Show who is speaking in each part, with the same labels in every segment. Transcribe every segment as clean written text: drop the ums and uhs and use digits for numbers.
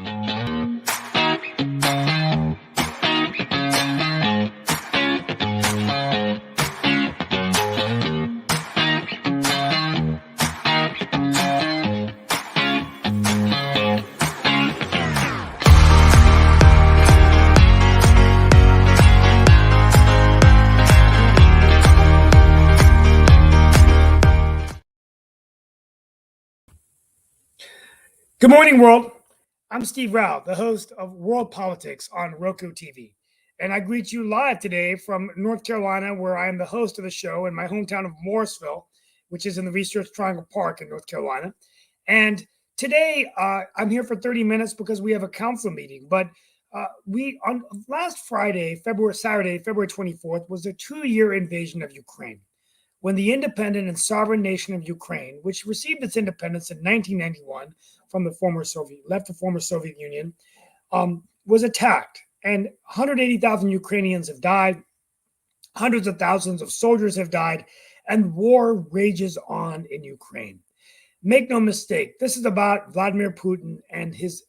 Speaker 1: Good morning, world. I'm Steve Rao, the host of World Politics on Roku TV. And I greet you live today from North Carolina, where I am the host of the show in my hometown of Morrisville, which is in the Research Triangle Park in North Carolina. And today I'm here for 30 minutes because we have a council meeting. But on last Saturday, February 24th, was a 2-year invasion of Ukraine, when the independent and sovereign nation of Ukraine, which received its independence in 1991 from the former Soviet Union, was attacked. And 180,000 Ukrainians have died. Hundreds of thousands of soldiers have died. And war rages on in Ukraine. Make no mistake, this is about Vladimir Putin and his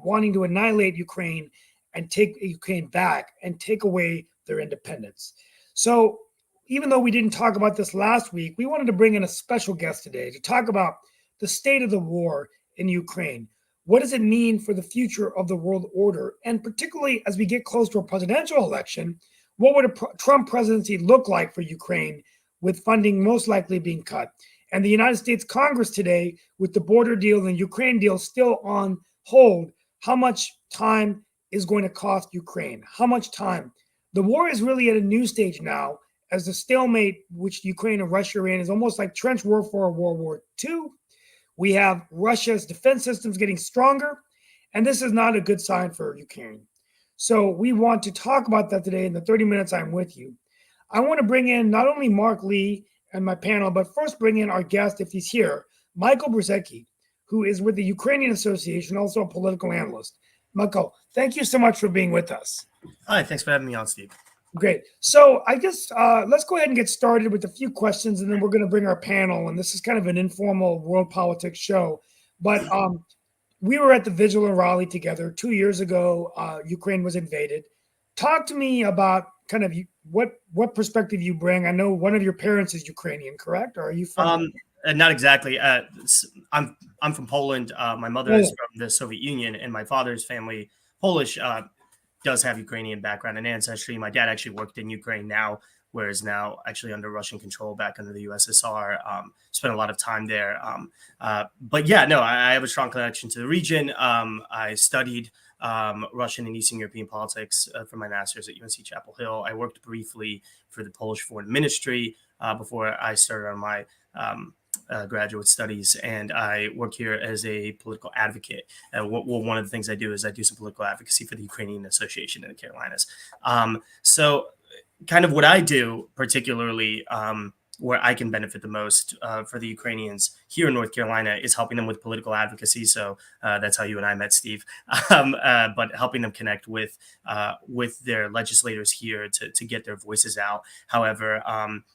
Speaker 1: wanting to annihilate Ukraine and take Ukraine back and take away their independence. So even though we didn't talk about this last week, we wanted to bring in a special guest today to talk about the state of the war in Ukraine. What does it mean for the future of the world order? And particularly as we get close to a presidential election, what would a Trump presidency look like for Ukraine, with funding most likely being cut? And the United States Congress today, with the border deal and Ukraine deal still on hold, how much time is going to cost Ukraine? How much time? The war is really at a new stage now, as the stalemate which Ukraine and Russia are in is almost like trench warfare of World War II. We have Russia's defense systems getting stronger, and this is not a good sign for Ukraine. So we want to talk about that today in the 30 minutes I'm with you. I want to bring in not only Mark Lee and my panel, but first bring in our guest, if he's here, Michael Brzezicki, who is with the Ukrainian Association, also a political analyst. Michael, thank you so much for being with us.
Speaker 2: Hi, thanks for having me on, Steve.
Speaker 1: Great. So I guess let's go ahead and get started with a few questions, and then we're going to bring our panel. And this is kind of an informal world politics show. But we were at the Vigil in Raleigh together 2 years ago. Ukraine was invaded. Talk to me about kind of what perspective you bring. I know one of your parents is Ukrainian, correct? Or are you from?
Speaker 2: Not exactly. I'm from Poland. My mother is from the Soviet Union, and my father's family, Polish, does have Ukrainian background and ancestry. My dad actually worked in Ukraine now, whereas now actually under Russian control back under the USSR. Spent a lot of time there. But yeah, no, I have a strong connection to the region. I studied Russian and Eastern European politics for my master's at UNC Chapel Hill. I worked briefly for the Polish Foreign Ministry before I started on my graduate studies, and I work here as a political advocate. One of the things I do is I do some political advocacy for the Ukrainian Association in the Carolinas. So kind of what I do, particularly where I can benefit the most for the Ukrainians here in North Carolina, is helping them with political advocacy. So that's how you and I met, Steve. But helping them connect with their legislators here to get their voices out. However,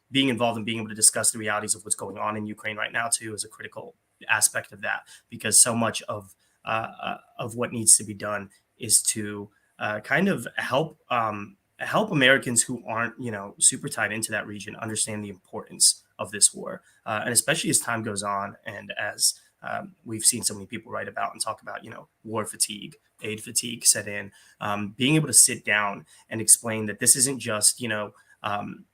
Speaker 2: being involved and being able to discuss the realities of what's going on in Ukraine right now too is a critical aspect of that, because so much of what needs to be done is to kind of help Americans who aren't, super tied into that region understand the importance of this war. And especially as time goes on, and as we've seen so many people write about and talk about, war fatigue, aid fatigue set in, being able to sit down and explain that this isn't just,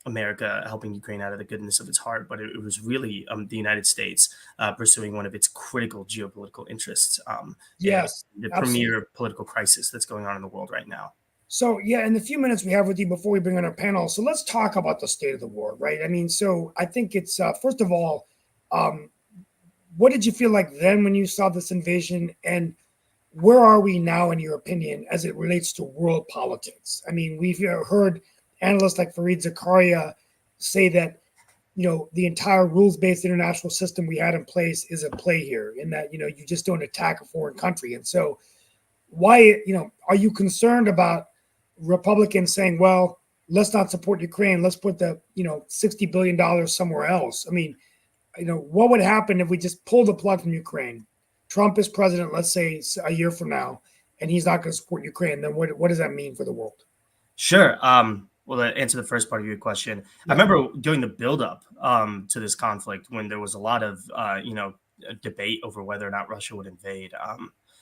Speaker 2: America helping Ukraine out of the goodness of its heart, but it was really the United States pursuing one of its critical geopolitical interests.
Speaker 1: Yes,
Speaker 2: the
Speaker 1: absolutely.
Speaker 2: premier political crisis that's going on in the world right now.
Speaker 1: So, yeah, in the few minutes we have with you before we bring on our panel, so let's talk about the state of the war, right? I mean, so I think it's, first of all, what did you feel like then when you saw this invasion, and where are we now, in your opinion, as it relates to world politics? I mean, we've heard analysts like Fareed Zakaria say that, the entire rules-based international system we had in place is at play here, in that, you just don't attack a foreign country. And so why, are you concerned about Republicans saying, well, let's not support Ukraine, let's put the, $60 billion somewhere else? I mean, what would happen if we just pull the plug from Ukraine? Trump is president, let's say a year from now, and he's not going to support Ukraine, then what does that mean for the world?
Speaker 2: Sure. Well, to answer the first part of your question, I remember during the buildup to this conflict, when there was a lot of debate over whether or not Russia would invade.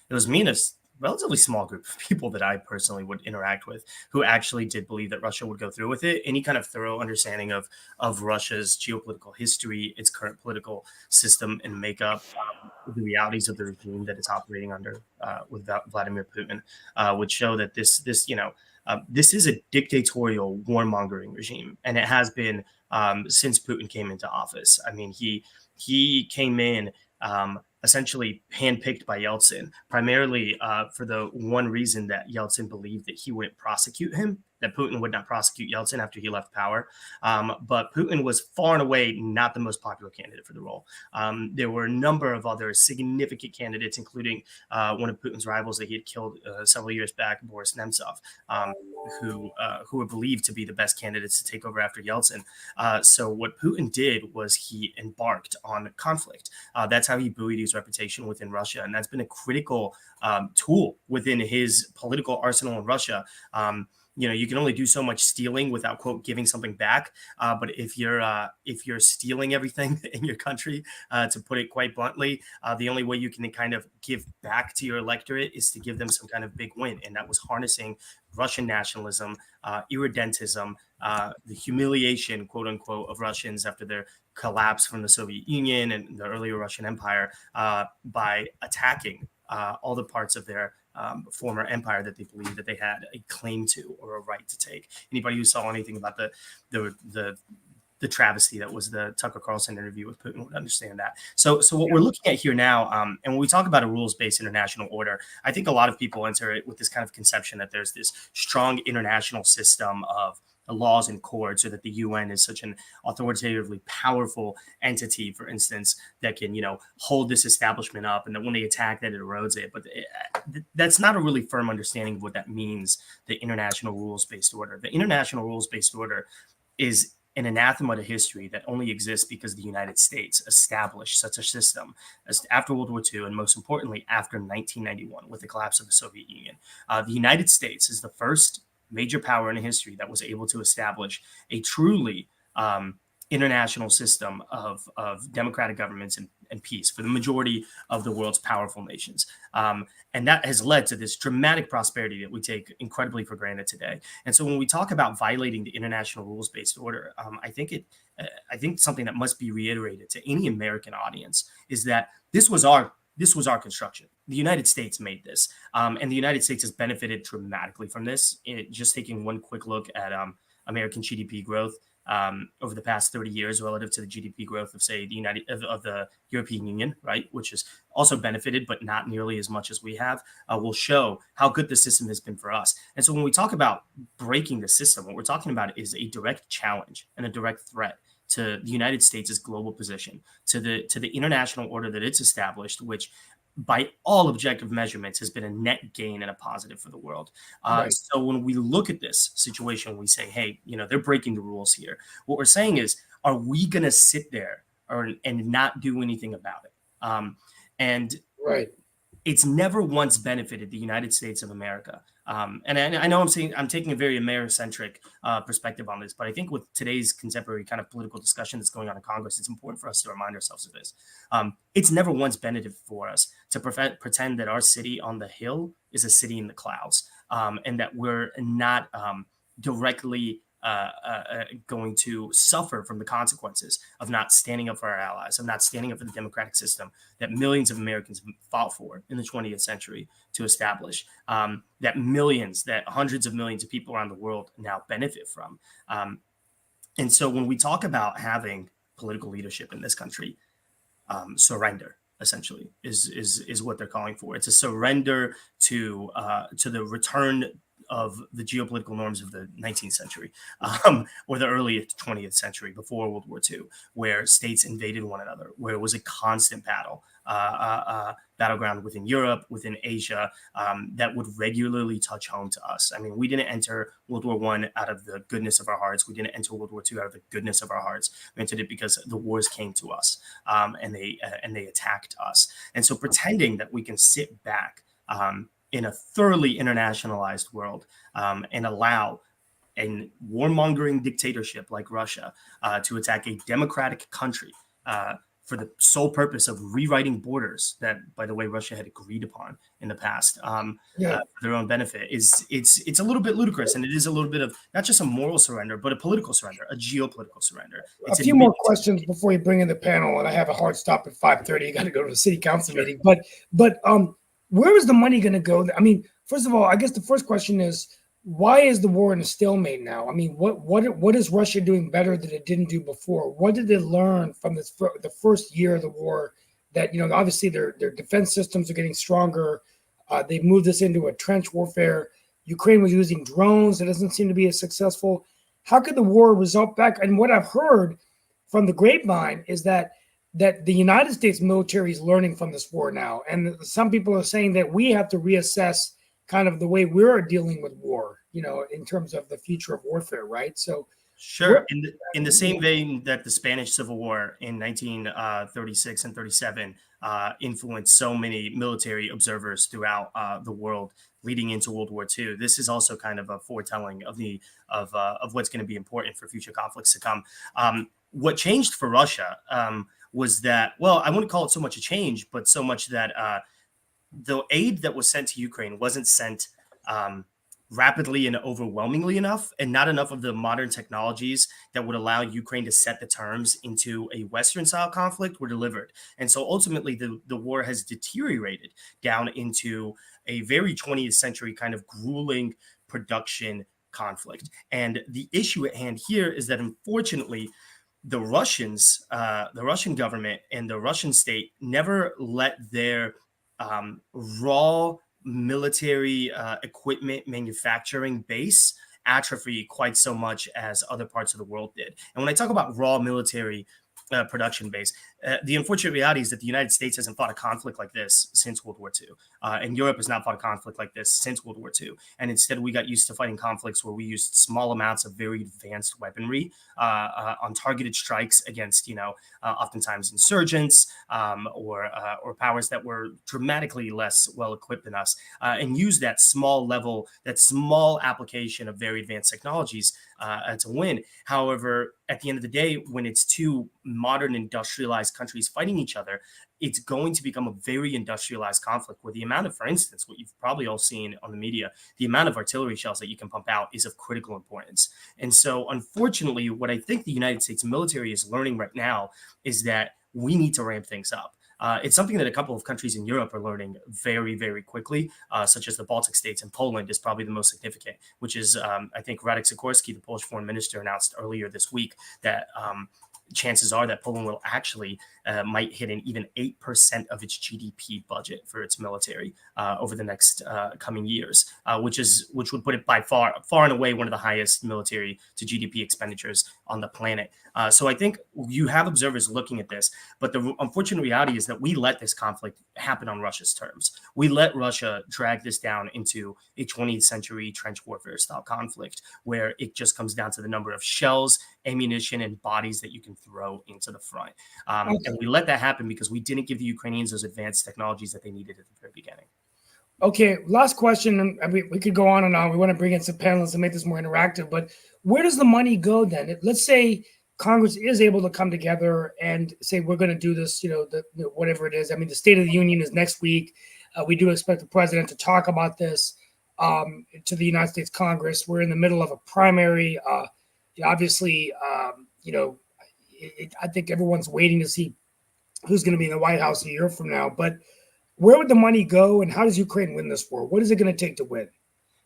Speaker 2: It was me and a relatively small group of people that I personally would interact with who actually did believe that Russia would go through with it. Any kind of thorough understanding of Russia's geopolitical history, its current political system and makeup, the realities of the regime that it's operating under with Vladimir Putin would show that this is a dictatorial warmongering regime, and it has been since Putin came into office. I mean, he came in essentially handpicked by Yeltsin, primarily for the one reason that Yeltsin believed that he wouldn't prosecute him, that Putin would not prosecute Yeltsin after he left power. But Putin was far and away not the most popular candidate for the role. There were a number of other significant candidates, including one of Putin's rivals that he had killed several years back, Boris Nemtsov, who were believed to be the best candidates to take over after Yeltsin. So what Putin did was he embarked on conflict. That's how he buoyed his reputation within Russia, and that's been a critical tool within his political arsenal in Russia. You can only do so much stealing without, quote, giving something back. But if you're stealing everything in your country, to put it quite bluntly, the only way you can kind of give back to your electorate is to give them some kind of big win. And that was harnessing Russian nationalism, irredentism, the humiliation, quote unquote, of Russians after their collapse from the Soviet Union and the earlier Russian Empire by attacking all the parts of their former empire that they believed that they had a claim to or a right to take. Anybody who saw anything about the travesty that was the Tucker Carlson interview with Putin would understand that. So what we're looking at here now, and when we talk about a rules-based international order, I think a lot of people enter it with this kind of conception that there's this strong international system of laws and courts, or that the UN is such an authoritatively powerful entity, for instance, that can, hold this establishment up, and that when they attack that, it erodes it. But that's not a really firm understanding of what that means, the international rules-based order. The international rules-based order is an anathema to history that only exists because the United States established such a system as after World War II, and most importantly, after 1991, with the collapse of the Soviet Union. The United States is the first major power in history that was able to establish a truly international system of democratic governments and peace for the majority of the world's powerful nations. And that has led to this dramatic prosperity that we take incredibly for granted today. And so when we talk about violating the international rules-based order, I think something that must be reiterated to any American audience is that this was our construction. The United States made this, and the United States has benefited dramatically from this. Just taking one quick look at American GDP growth over the past 30 years relative to the GDP growth of, say, the European Union, right, which has also benefited, but not nearly as much as we have, will show how good the system has been for us. And so when we talk about breaking the system, what we're talking about is a direct challenge and a direct threat to the United States' global position, to the international order that it's established, which by all objective measurements has been a net gain and a positive for the world. Right. So when we look at this situation, we say, hey, they're breaking the rules here. What we're saying is, are we going to sit there and not do anything about it? And right. It's never once benefited the United States of America. And I know I'm taking a very Americentric perspective on this, but I think with today's contemporary kind of political discussion that's going on in Congress, it's important for us to remind ourselves of this. It's never once benefited for us to pretend that our city on the hill is a city in the clouds, and that we're not directly going to suffer from the consequences of not standing up for our allies, of not standing up for the democratic system that millions of Americans fought for in the 20th century to establish, that hundreds of millions of people around the world now benefit from. And so when we talk about having political leadership in this country, surrender essentially is what they're calling for. It's a surrender to the return of the geopolitical norms of the 19th century or the early 20th century before World War II, where states invaded one another, where it was a constant battleground within Europe, within Asia, that would regularly touch home to us. I mean, we didn't enter World War I out of the goodness of our hearts. We didn't enter World War II out of the goodness of our hearts. We entered it because the wars came to us, and they attacked us. And so pretending that we can sit back in a thoroughly internationalized world and allow a warmongering dictatorship like Russia to attack a democratic country for the sole purpose of rewriting borders that, by the way, Russia had agreed upon in the past for their own benefit it's a little bit ludicrous, and it is a little bit of not just a moral surrender, but a political surrender, a geopolitical surrender.
Speaker 1: A few more questions before you bring in the panel, and I have a hard stop at 5:30. You got to go to the city council meeting, but where is the money going to go? I mean, first of all, I guess the first question is, why is the war in a stalemate now? I mean, what is Russia doing better that it didn't do before? What did it learn from the first year of the war? That obviously their defense systems are getting stronger. They've moved this into a trench warfare. Ukraine was using drones. It doesn't seem to be as successful. How could the war result back? And what I've heard from the grapevine is that the United States military is learning from this war now, and some people are saying that we have to reassess kind of the way we're dealing with war, in terms of the future of warfare, right? So,
Speaker 2: sure. In the same vein that the Spanish Civil War in 1936 and 37 influenced so many military observers throughout the world leading into World War II, this is also kind of a foretelling of what's going to be important for future conflicts to come. What changed for Russia was that, well, I wouldn't call it so much a change, but so much that the aid that was sent to Ukraine wasn't sent rapidly and overwhelmingly enough, and not enough of the modern technologies that would allow Ukraine to set the terms into a Western-style conflict were delivered. And so ultimately, the war has deteriorated down into a very 20th century kind of grueling production conflict. And the issue at hand here is that, unfortunately, the Russian government and the Russian state never let their raw military equipment manufacturing base atrophy quite so much as other parts of the world did. And when I talk about raw military production base, the unfortunate reality is that the United States hasn't fought a conflict like this since World War II. And Europe has not fought a conflict like this since World War II. And instead, we got used to fighting conflicts where we used small amounts of very advanced weaponry on targeted strikes against, oftentimes insurgents or powers that were dramatically less well equipped than us, and use that small application of very advanced technologies to win. However, at the end of the day, when it's two modern industrialized countries fighting each other, it's going to become a very industrialized conflict where the amount of, for instance, what you've probably all seen on the media, the amount of artillery shells that you can pump out is of critical importance. And so, unfortunately, what I think the United States military is learning right now is that we need to ramp things up. It's something that a couple of countries in Europe are learning very, very quickly, such as the Baltic states, and Poland is probably the most significant, which is, I think, Radek Sikorski, the Polish foreign minister, announced earlier this week that chances are that Poland will actually might hit an even 8% of its GDP budget for its military over the next coming years, which would put it by far and away one of the highest military to GDP expenditures on the planet. So I think you have observers looking at this, but the unfortunate reality is that we let this conflict happen on Russia's terms. We let Russia drag this down into a 20th century trench warfare style conflict where it just comes down to the number of shells, ammunition, and bodies that you can throw into the front. And we let that happen because we didn't give the Ukrainians those advanced technologies that they needed at the very beginning.
Speaker 1: Okay, last question. We could go on and on. We want to bring in some panelists and make this more interactive, but where does the money go then? Let's say Congress is able to come together and say, we're going to do this, whatever it is. I mean, the State of the Union is next week. We do expect the president to talk about this to the United States Congress. We're in the middle of a primary. Obviously, I think everyone's waiting to see who's going to be in the White House a year from now. But where would the money go, and how does Ukraine win this war? What is it going to take to win?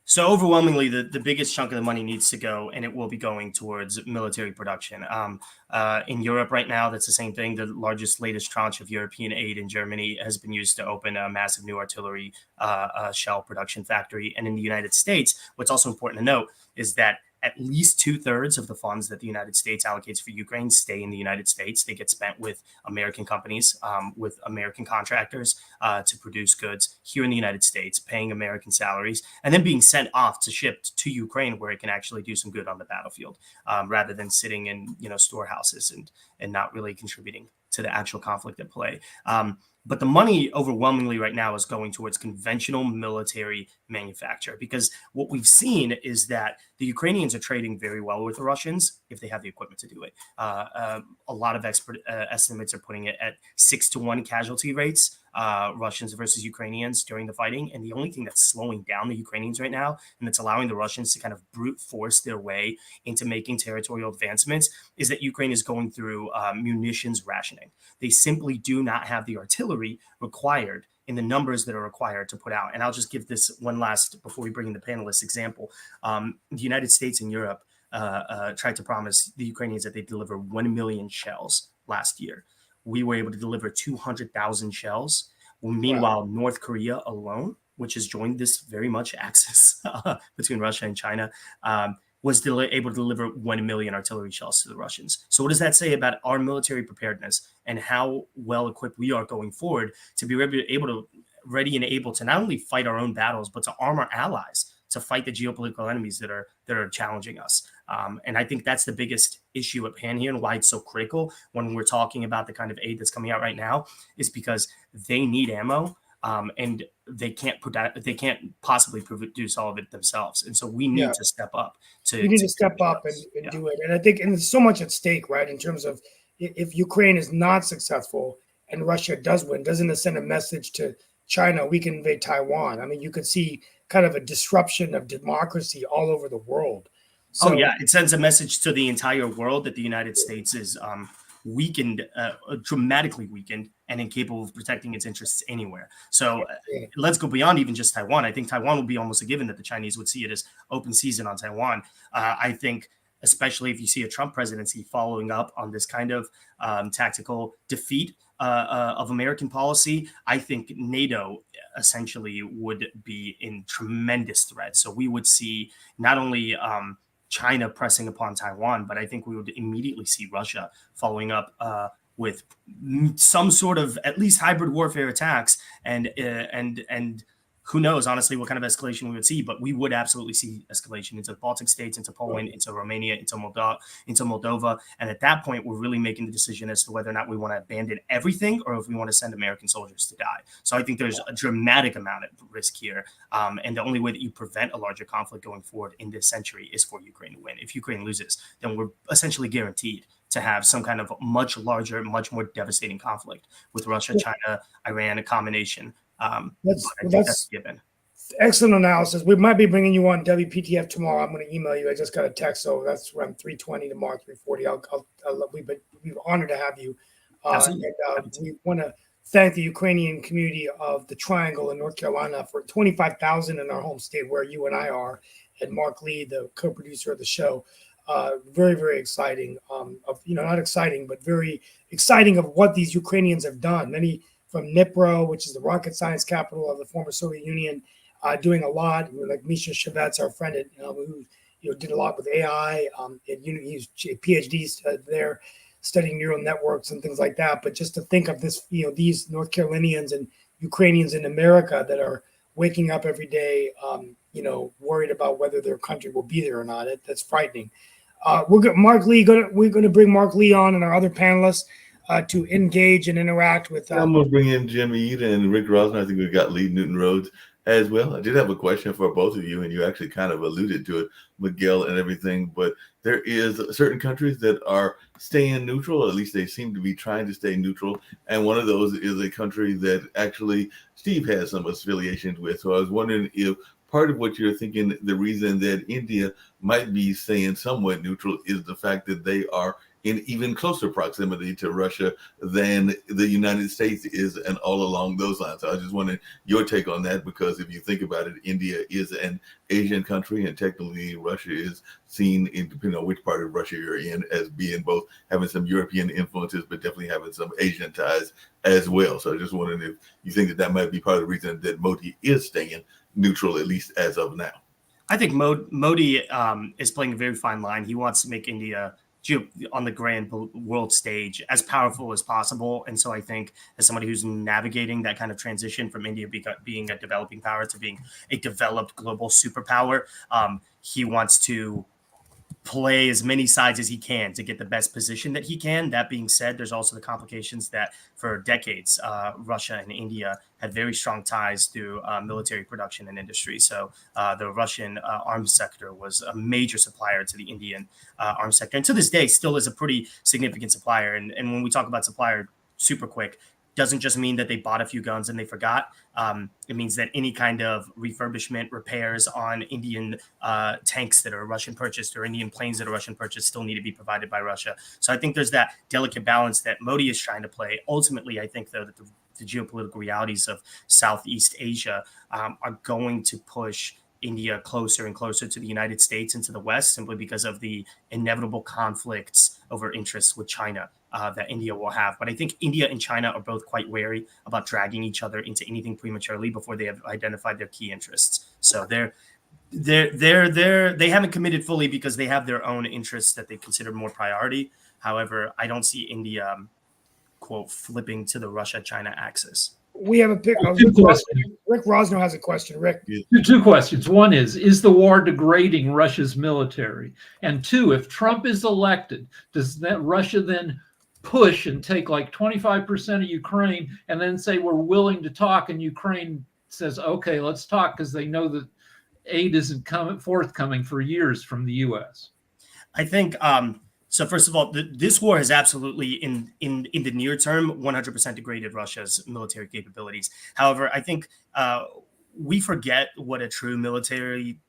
Speaker 2: So overwhelmingly, the biggest chunk of the money needs to go, and it will be going towards military production. In Europe right now, that's the same thing. The latest tranche of European aid in Germany has been used to open a massive new artillery shell production factory. And in the United States, what's also important to note is that at least 2/3 of the funds that the United States allocates for Ukraine stay in the United States. They get spent with American companies, with American contractors to produce goods here in the United States, paying American salaries, and then being sent off to shipped to Ukraine where it can actually do some good on the battlefield, rather than sitting in storehouses and not really contributing to the actual conflict at play. But the money overwhelmingly right now is going towards conventional military manufacture, because what we've seen is that the Ukrainians are trading very well with the Russians if they have the equipment to do it. A lot of expert estimates are putting it at 6-to-1 casualty rates, Russians versus Ukrainians during the fighting. And the only thing that's slowing down the Ukrainians right now, and that's allowing the Russians to kind of brute force their way into making territorial advancements, is that Ukraine is going through munitions rationing. They simply do not have the artillery required in the numbers that are required to put out. And I'll just give this one last, before we bring in the panelists, example. The United States and Europe tried to promise the Ukrainians that they deliver 1 million shells last year. We were able to deliver 200,000 shells. Meanwhile, wow. North Korea alone, which has joined this very much axis between Russia and China, was able to deliver 1 million artillery shells to the Russians. So what does that say about our military preparedness and how well equipped we are going forward to be ready and able to not only fight our own battles, but to arm our allies to fight the geopolitical enemies that are challenging us? And I think that's the biggest issue at hand here, and why it's so critical when we're talking about the kind of aid that's coming out right now, is because they need ammo. And they can't possibly produce all of it themselves, and so we need to step up.
Speaker 1: We need to step up and do it. And I think, and there's so much at stake, right? In terms of if Ukraine is not successful and Russia does win, doesn't it send a message to China? We can invade Taiwan. I mean, you could see kind of a disruption of democracy all over the world.
Speaker 2: So, it sends a message to the entire world that the United States is weakened, dramatically weakened, and incapable of protecting its interests anywhere. So let's go beyond even just Taiwan. I think Taiwan will be almost a given that the Chinese would see it as open season on Taiwan. I think, especially if you see a Trump presidency following up on this kind of tactical defeat of American policy, I think NATO essentially would be in tremendous threat. So we would see not only China pressing upon Taiwan, but I think we would immediately see Russia following up with some sort of at least hybrid warfare attacks, and who knows, honestly, what kind of escalation we would see. But we would absolutely see escalation into the Baltic states, into Poland, into Romania, into Moldova. And at that point, we're really making the decision as to whether or not we want to abandon everything or if we want to send American soldiers to die. So I think there's a dramatic amount of risk here. And the only way that you prevent a larger conflict going forward in this century is for Ukraine to win. If Ukraine loses, then we're essentially guaranteed to have some kind of much larger, much more devastating conflict with Russia, China, Iran, a combination. That's given.
Speaker 1: Excellent analysis. We might be bringing you on WPTF tomorrow. I'm going to email you. I just got a text, so that's around 3:20 tomorrow, 3:40. We're honored to have you. We want to thank the Ukrainian community of the Triangle in North Carolina for 25,000 in our home state, where you and I are, and Mark Lee, the co-producer of the show. Very, very exciting. Not exciting, but very exciting of what these Ukrainians have done. Many from Dnipro, which is the rocket science capital of the former Soviet Union, doing a lot. Like Misha Shevets, our friend, who did a lot with AI. He's PhD there, studying neural networks and things like that. But just to think of this, these North Carolinians and Ukrainians in America that are waking up every day, worried about whether their country will be there or not. That's frightening. We're going to bring Mark Lee on and our other panelists to engage and interact with.
Speaker 3: I'm going to bring in Jim Eade and Rick Rosner. I think we've got Lee Newton Rhodes as well. I did have a question for both of you, and you actually kind of alluded to it, Miguel and everything, but there is certain countries that are staying neutral, or at least they seem to be trying to stay neutral. And one of those is a country that actually Steve has some affiliations with. So I was wondering if part of what you're thinking, the reason that India might be staying somewhat neutral is the fact that they are in even closer proximity to Russia than the United States is, and all along those lines. So I just wanted your take on that, because if you think about it, India is an Asian country, and technically Russia is seen, depending on which part of Russia you're in, as being both having some European influences, but definitely having some Asian ties as well. So I just wondered if you think that might be part of the reason that Modi is staying neutral, at least as of now.
Speaker 2: I think Modi is playing a very fine line. He wants to make India on the grand world stage as powerful as possible. And so I think, as somebody who's navigating that kind of transition from India being a developing power to being a developed global superpower, he wants to play as many sides as he can to get the best position that he can. That being said, there's also the complications that for decades, Russia and India had very strong ties through military production and industry. So the Russian arms sector was a major supplier to the Indian arms sector, and to this day still is a pretty significant supplier. And when we talk about supplier, super quick, doesn't just mean that they bought a few guns and they forgot. It means that any kind of refurbishment, repairs on Indian tanks that are Russian purchased or Indian planes that are Russian purchased still need to be provided by Russia. So I think there's that delicate balance that Modi is trying to play. Ultimately, I think, though, that the geopolitical realities of Southeast Asia are going to push India closer and closer to the United States and to the West, simply because of the inevitable conflicts over interests with China that India will have. But I think India and China are both quite wary about dragging each other into anything prematurely before they have identified their key interests. So they haven't committed fully because they have their own interests that they consider more priority. However, I don't see India, quote, flipping to the Russia-China axis.
Speaker 1: We have a pick. Rick Rosner has a question. Rick.
Speaker 4: Two questions. One is the war degrading Russia's military? And two, if Trump is elected, does that Russia then push and take like 25% of Ukraine and then say we're willing to talk, and Ukraine says, okay, let's talk, because they know that aid isn't forthcoming for years from the U.S.?
Speaker 2: I think so. First of all, this war has absolutely, in the near term, 100% degraded Russia's military capabilities. However, I think we forget what a true military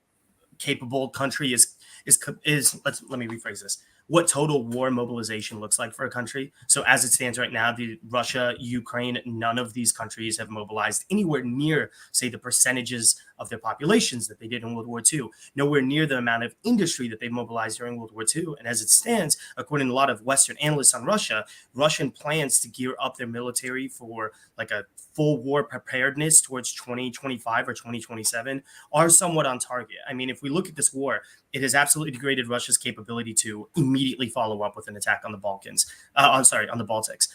Speaker 2: capable country is. Let me rephrase this. What total war mobilization looks like for a country. So as it stands right now, Russia, Ukraine, none of these countries have mobilized anywhere near, say, the percentages of their populations that they did in World War II, nowhere near the amount of industry that they mobilized during World War II. And as it stands, according to a lot of Western analysts on Russia, Russian plans to gear up their military for like a full war preparedness towards 2025 or 2027 are somewhat on target. I mean, if we look at this war, it has absolutely degraded Russia's capability to immediately follow up with an attack on the Balkans. On the Baltics.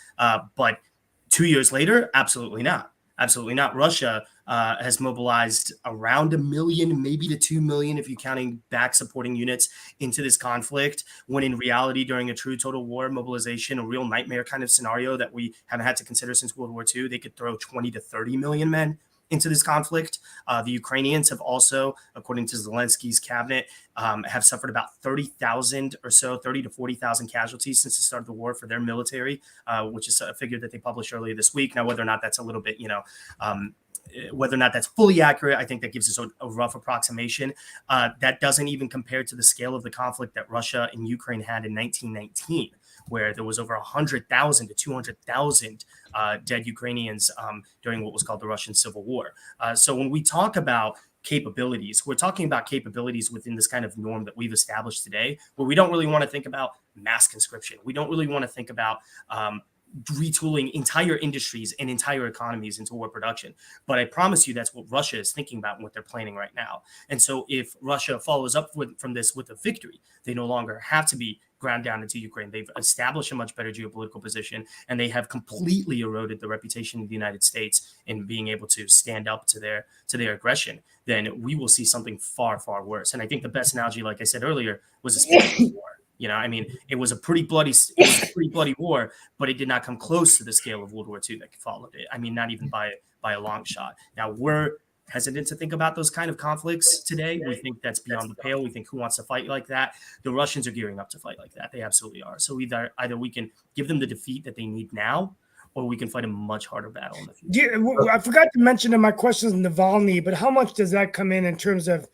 Speaker 2: But 2 years later, absolutely not. Absolutely not. Russia has mobilized around 1 million, maybe to 2 million, if you're counting back supporting units into this conflict, when in reality, during a true total war mobilization, a real nightmare kind of scenario that we haven't had to consider since World War II, they could throw 20 to 30 million men into this conflict. The Ukrainians have also, according to Zelensky's cabinet, have suffered about 30,000 or so, 30 to 40,000 casualties since the start of the war for their military, which is a figure that they published earlier this week. Now, whether or not that's a little bit, whether or not that's fully accurate, I think that gives us a rough approximation. That doesn't even compare to the scale of the conflict that Russia and Ukraine had in 1919, where there was over 100,000 to 200,000 dead Ukrainians during what was called the Russian Civil War. So when we talk about capabilities, we're talking about capabilities within this kind of norm that we've established today, where we don't really want to think about mass conscription. We don't really want to think about retooling entire industries and entire economies into war production. But I promise you that's what Russia is thinking about and what they're planning right now. And so if Russia follows up from this with a victory, they no longer have to be ground down into Ukraine. They've established a much better geopolitical position, and they have completely eroded the reputation of the United States in being able to stand up to their aggression. Then we will see something far, far worse. And I think the best analogy, like I said earlier, was a Spanish war. I mean, it was a pretty bloody war, but it did not come close to the scale of World War II that followed it. I mean, not even by a long shot. Now, we're hesitant to think about those kind of conflicts today. We think that's beyond the pale. We think, who wants to fight like that? The Russians are gearing up to fight like that. They absolutely are. So either we can give them the defeat that they need now, or we can fight a much harder battle in the future.
Speaker 1: I forgot to mention in my questions Navalny, but how much does that come in terms of,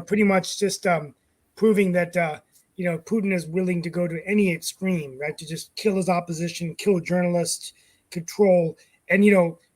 Speaker 1: pretty much just proving that, Putin is willing to go to any extreme, right? To just kill his opposition, kill journalists, control. And,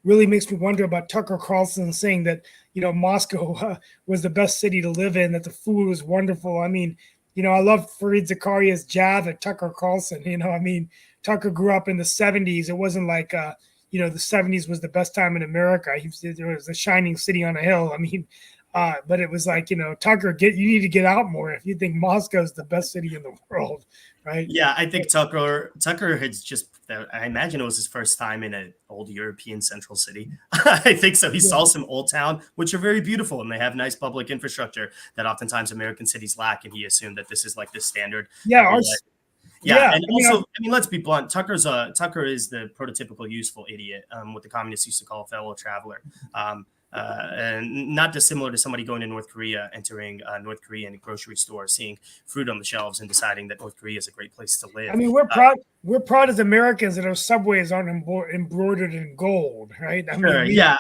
Speaker 1: really makes me wonder about Tucker Carlson saying that, Moscow was the best city to live in, that the food was wonderful. I mean, I love Fareed Zakaria's jab at Tucker Carlson. Tucker grew up in the 70s. It wasn't like, the 70s was the best time in America. There was a shining city on a hill. I mean, But it was like, Tucker, you need to get out more if you think Moscow's the best city in the world, right?
Speaker 2: Yeah, I think Tucker has just. I imagine it was his first time in an old European central city. I think so. He saw some old town, which are very beautiful, and they have nice public infrastructure that oftentimes American cities lack. And he assumed that this is like the standard.
Speaker 1: Yeah,
Speaker 2: and also, let's be blunt. Tucker is the prototypical useful idiot, what the communists used to call a fellow traveler. And not dissimilar to somebody going to North Korea, entering North Korean grocery store, seeing fruit on the shelves, and deciding that North Korea is a great place to live.
Speaker 1: I mean, we're proud. We're proud as Americans that our subways aren't embroidered in gold, right? I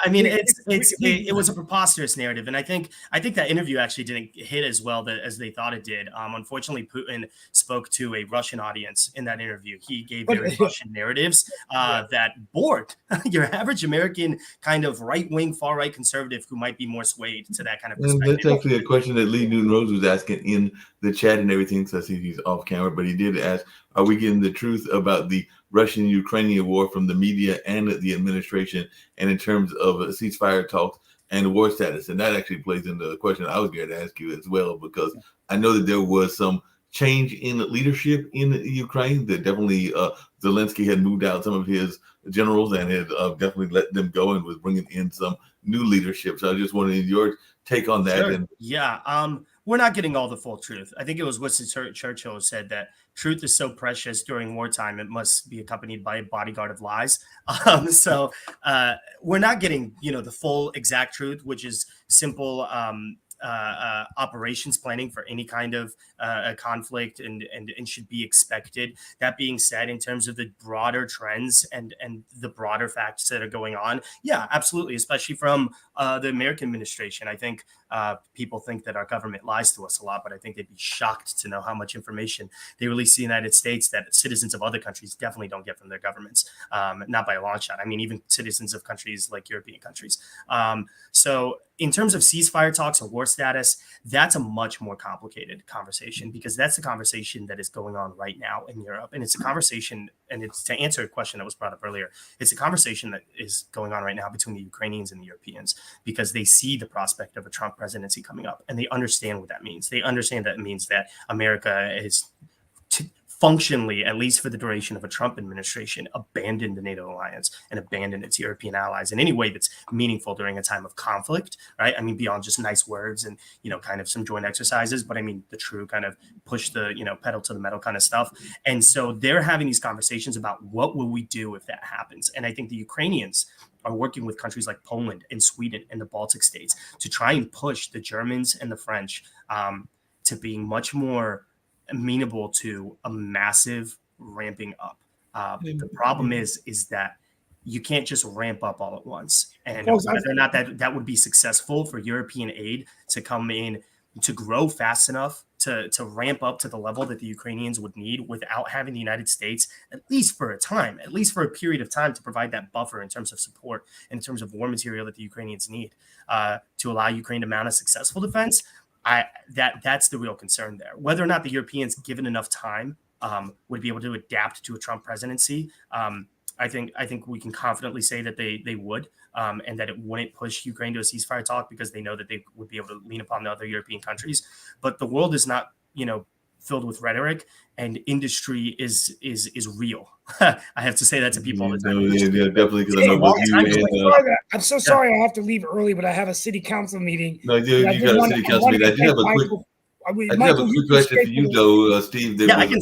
Speaker 1: mean,
Speaker 2: it was a preposterous narrative, and I think that interview actually didn't hit as well as they thought it did. Unfortunately, Putin spoke to a Russian audience in that interview. He gave very Russian narratives that bored your average American kind of right-wing, far-right conservative who might be more swayed to that kind of perspective.
Speaker 3: That's actually a question that Lee Newton Rose was asking in the chat and everything. So I see he's off camera, but he did ask, are we getting the truth about the Russian-Ukrainian war from the media and the administration, and in terms of ceasefire talks and war status? And that actually plays into the question I was going to ask you as well, because I know that there was some change in leadership in Ukraine, that definitely Zelensky had moved out some of his generals and had definitely let them go and was bringing in some new leadership. So I just wanted your take on that.
Speaker 2: Sure.
Speaker 3: And
Speaker 2: we're not getting all the full truth. I think it was Winston Churchill who said that truth is so precious during wartime, it must be accompanied by a bodyguard of lies. So we're not getting, the full exact truth, which is simple operations planning for any kind of conflict and should be expected. That being said, in terms of the broader trends and the broader facts that are going on, yeah, absolutely, especially from the American administration. I think people think that our government lies to us a lot, but I think they'd be shocked to know how much information they release in the United States that citizens of other countries definitely don't get from their governments, not by a long shot. I mean, even citizens of countries like European countries. So in terms of ceasefire talks and war status, that's a much more complicated conversation, because that's the conversation that is going on right now in Europe. And it's a conversation, and it's to answer a question that was brought up earlier, it's a conversation that is going on right now between the Ukrainians and the Europeans, because they see the prospect of a Trump presidency coming up, and they understand what that means. They understand that it means that America is functionally, at least for the duration of a Trump administration, abandoned the NATO alliance and abandoned its European allies in any way that's meaningful during a time of conflict, right? I mean, beyond just nice words and, kind of some joint exercises, but I mean, the true kind of push the, pedal to the metal kind of stuff. And so they're having these conversations about what will we do if that happens? And I think the Ukrainians are working with countries like Poland and Sweden and the Baltic states to try and push the Germans and the French to being much more amenable to a massive ramping up. The problem is that you can't just ramp up all at once, and whether or not that would be successful for European aid to come in to grow fast enough to ramp up to the level that the Ukrainians would need without having the United States, at least for a period of time, to provide that buffer in terms of support, in terms of war material that the Ukrainians need to allow Ukraine to mount a successful defense. That's the real concern there. Whether or not the Europeans, given enough time, would be able to adapt to a Trump presidency, I think we can confidently say that they would, and that it wouldn't push Ukraine to a ceasefire talk, because they know that they would be able to lean upon the other European countries. But the world is not, filled with rhetoric, and industry is real. I have to say that to people all the time.
Speaker 3: Yeah, definitely. Because I know
Speaker 1: I'm so sorry I have to leave early, but I have a city council meeting.
Speaker 3: No, you got a city council meeting. I do have a quick question for you, though, Steve.
Speaker 2: I can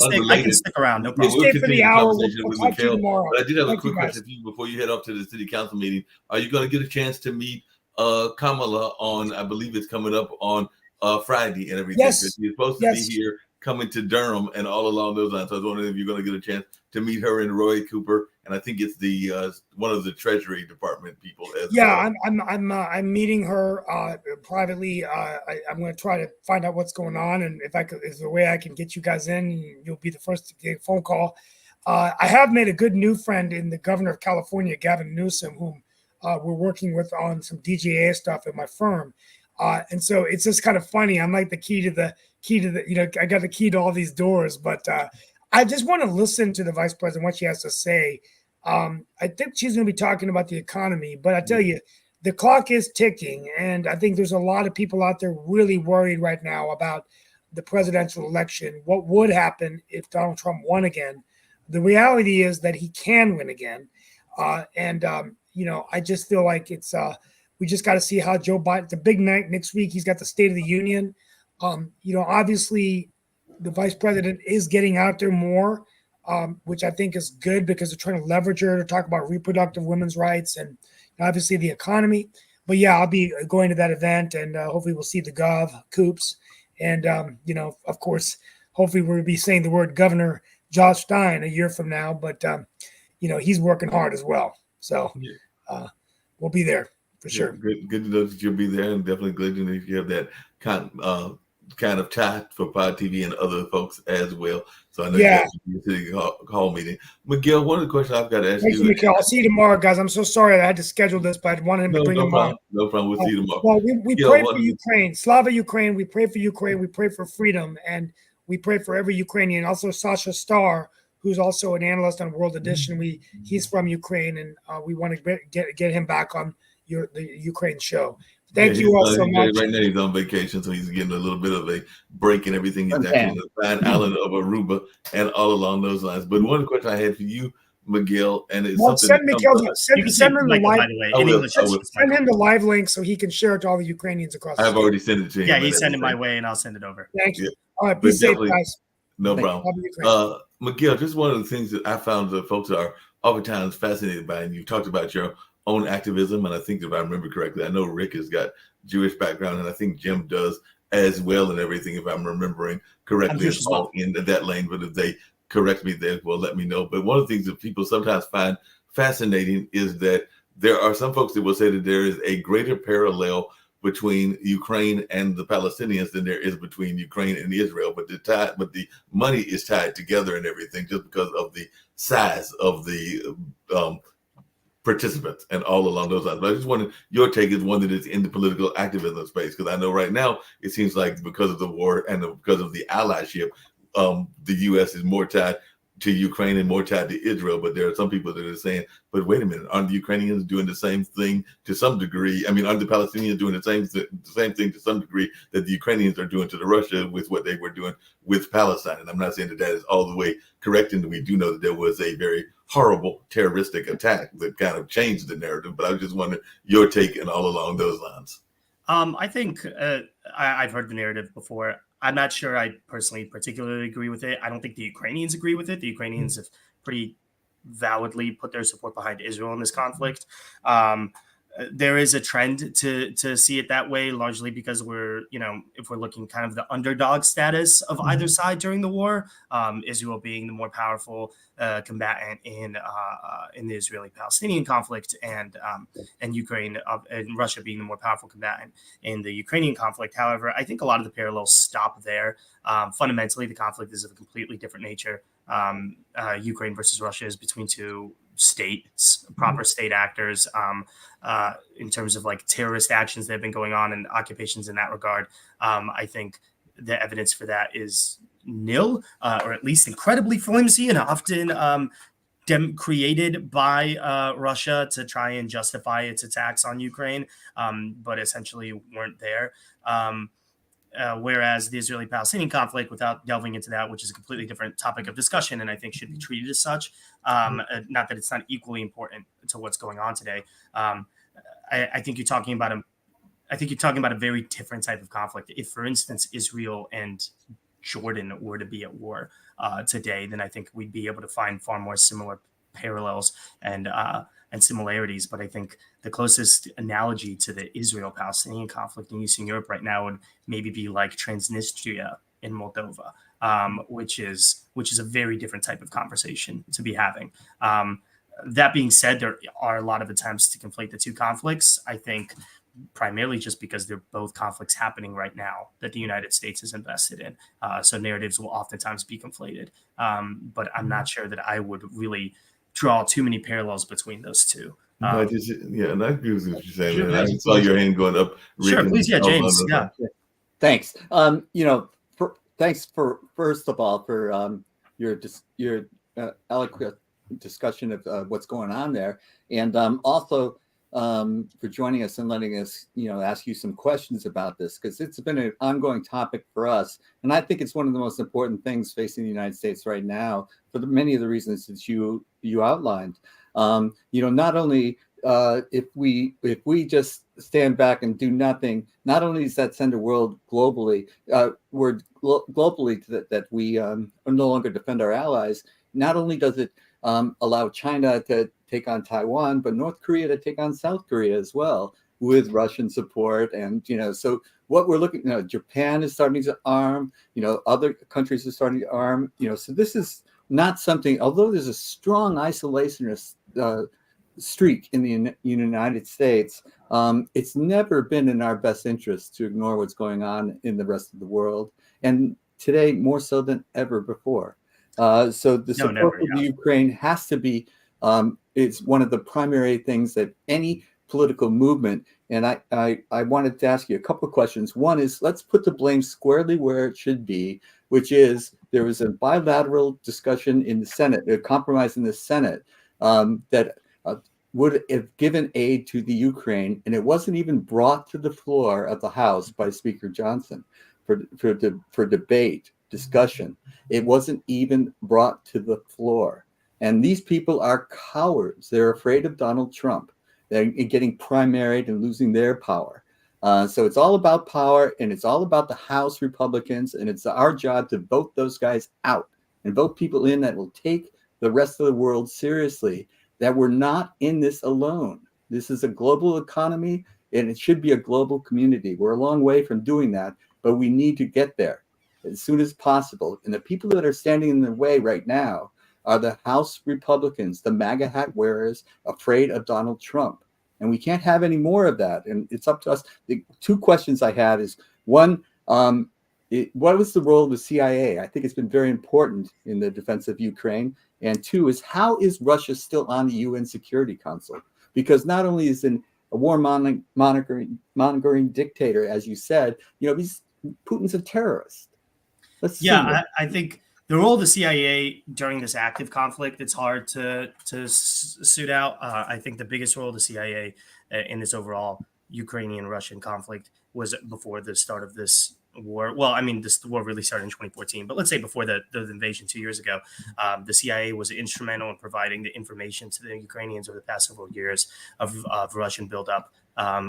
Speaker 2: stick around. No problem.
Speaker 1: We'll stay for the hour. We'll talk to you tomorrow.
Speaker 3: But I did have a quick question for you before you head off to the city council meeting. Are you going to get a chance to meet Kamala on, I believe it's coming up on Friday and everything?
Speaker 1: Yes.
Speaker 3: You're supposed to be here coming to Durham and all along those lines. So I was wondering if you're going to get a chance to meet her and Roy Cooper, and I think it's the one of the Treasury Department people.
Speaker 1: I'm meeting her privately. I'm going to try to find out what's going on, and if there's a way I can get you guys in, you'll be the first to get a phone call. I have made a good new friend in the governor of California, Gavin Newsom, whom we're working with on some DGA stuff at my firm. And so it's just kind of funny. I'm like the key to the, I got the key to all these doors, but I just want to listen to the vice president, what she has to say. I think she's going to be talking about the economy, but I tell you, the clock is ticking, and I think there's a lot of people out there really worried right now about the presidential election. What would happen if Donald Trump won again? The reality is that he can win again, I just feel like it's we just got to see how Joe Biden. The big night next week. He's got the State of the Union. Obviously, the vice president is getting out there more, which I think is good because they're trying to leverage her to talk about reproductive women's rights and obviously the economy. But yeah, I'll be going to that event, and hopefully we'll see the Gov Coops, and of course, hopefully we'll be saying the word Governor Josh Stein a year from now. But he's working hard as well, so we'll be there for sure.
Speaker 3: Good to know that you'll be there, and definitely glad to know if you have that kind of chat for Pod TV and other folks as well. So I know you have to be at the city hall meeting. Miguel, one of the questions I've got to ask you.
Speaker 1: Miguel. I'll see you tomorrow, guys. I'm so sorry I had to schedule this, but I wanted him to bring him on.
Speaker 3: No problem. We'll see you tomorrow.
Speaker 1: Well, we pray for Ukraine. Slava Ukraine. We pray for Ukraine. We pray for freedom. And we pray for every Ukrainian. Also, Sasha Starr, who's also an analyst on World Edition. He's from Ukraine, and we want to get him back on the Ukraine show. Thank you all so much.
Speaker 3: Right now he's on vacation, so he's getting a little bit of a break and everything. He's actually in the fine island of Aruba and all along those lines. But one question I had for you, Miguel, and it's
Speaker 1: send Miguel send him the live. Send him the
Speaker 2: link.
Speaker 1: Live link so he can share it to all the Ukrainians across.
Speaker 3: I've already sent it to him.
Speaker 2: Yeah, he's sending my way, and I'll send it over.
Speaker 1: Thank you. All right, be safe, guys.
Speaker 3: No problem. Miguel, just one of the things that I found that folks are oftentimes fascinated by, and you talked about your own activism, and I think if I remember correctly, I know Rick has got Jewish background, and I think Jim does as well, and everything. If I'm remembering correctly, it's all in that lane. But if they correct me, they will let me know. But one of the things that people sometimes find fascinating is that there are some folks that will say that there is a greater parallel between Ukraine and the Palestinians than there is between Ukraine and Israel, but the money is tied together and everything just because of the size of the participants and all along those lines. But I just wanted your take as one that is in the political activism space, because I know right now it seems like because of the war and because of the allyship, the U.S. is more tied to Ukraine and more tied to Israel. But there are some people that are saying, but wait a minute, aren't the Ukrainians doing the same thing to some degree? I mean, aren't the Palestinians doing the same thing to some degree that the Ukrainians are doing to the Russia with what they were doing with Palestine? And I'm not saying that that is all the way correct, and we do know that there was a very horrible terroristic attack that kind of changed the narrative. But I was just wondering your take and all along those lines.
Speaker 2: I think I've heard the narrative before. I'm not sure I personally particularly agree with it. I don't think the Ukrainians agree with it. The Ukrainians have pretty validly put their support behind Israel in this conflict. There is a trend to see it that way, largely because we're, if we're looking kind of the underdog status of either side during the war, Israel being the more powerful combatant in the Israeli-Palestinian conflict, and Ukraine and Russia being the more powerful combatant in the Ukrainian conflict. However, I think a lot of the parallels stop there. Fundamentally, the conflict is of a completely different nature. Ukraine versus Russia is between two states, proper state actors, in terms of like terrorist actions that have been going on and occupations in that regard. I think the evidence for that is nil, or at least incredibly flimsy, and often created by Russia to try and justify its attacks on Ukraine, but essentially weren't there. Whereas the Israeli-Palestinian conflict, without delving into that, which is a completely different topic of discussion, and I think should be treated as such, not that it's not equally important to what's going on today. I think you're talking about a very different type of conflict. If, for instance, Israel and Jordan were to be at war today, then I think we'd be able to find far more similar parallels and similarities. But I think the closest analogy to the Israel-Palestinian conflict in Eastern Europe right now would maybe be like Transnistria in Moldova, which is a very different type of conversation to be having. That being said, there are a lot of attempts to conflate the two conflicts. I think primarily just because they're both conflicts happening right now that the United States is invested in. So narratives will oftentimes be conflated. But I'm not sure that I would really draw too many parallels betwing those two.
Speaker 3: And I agree with what you're saying. And I saw your hand going up.
Speaker 2: Sure, please, James. Yeah.
Speaker 5: Thanks. Thanks for first of all for your eloquent discussion of what's going on there, and also for joining us and letting us, ask you some questions about this, because it's been an ongoing topic for us. And I think it's one of the most important things facing the United States right now for many of the reasons that you outlined. Not only if we just stand back and do nothing, not only does that send a globally that we no longer defend our allies, not only does it allow China to take on Taiwan, but North Korea to take on South Korea as well, with Russian support. And, so what we're looking, Japan is starting to arm, other countries are starting to arm, so this is not something, although there's a strong isolationist streak in the United States, it's never been in our best interest to ignore what's going on in the rest of the world. And today, more so than ever before. So the support for the Ukraine has to be, it's one of the primary things that any political movement, and I wanted to ask you a couple of questions. One is, let's put the blame squarely where it should be, which is there was a bilateral discussion in the Senate, a compromise in the Senate that would have given aid to the Ukraine, and it wasn't even brought to the floor of the House by Speaker Johnson for debate, discussion. It wasn't even brought to the floor. And these people are cowards. They're afraid of Donald Trump. They're getting primaried and losing their power. So it's all about power, and it's all about the House Republicans, and it's our job to vote those guys out and vote people in that will take the rest of the world seriously, that we're not in this alone. This is a global economy, and it should be a global community. We're a long way from doing that, but we need to get there as soon as possible. And the people that are standing in the way right now are the House Republicans, the MAGA hat wearers, afraid of Donald Trump. And we can't have any more of that. And it's up to us. The two questions I had is, one, what was the role of the CIA? I think it's been very important in the defense of Ukraine. And two is, how is Russia still on the UN Security Council? Because not only is it a war monitoring dictator, as you said, Putin's a terrorist.
Speaker 2: I think the role of the CIA during this active conflict, it's hard to suit out. I think the biggest role of the CIA in this overall Ukrainian-Russian conflict was before the start of this war. Well, I mean, the war really started in 2014, but let's say before the invasion 2 years ago, the CIA was instrumental in providing the information to the Ukrainians over the past several years of Russian buildup,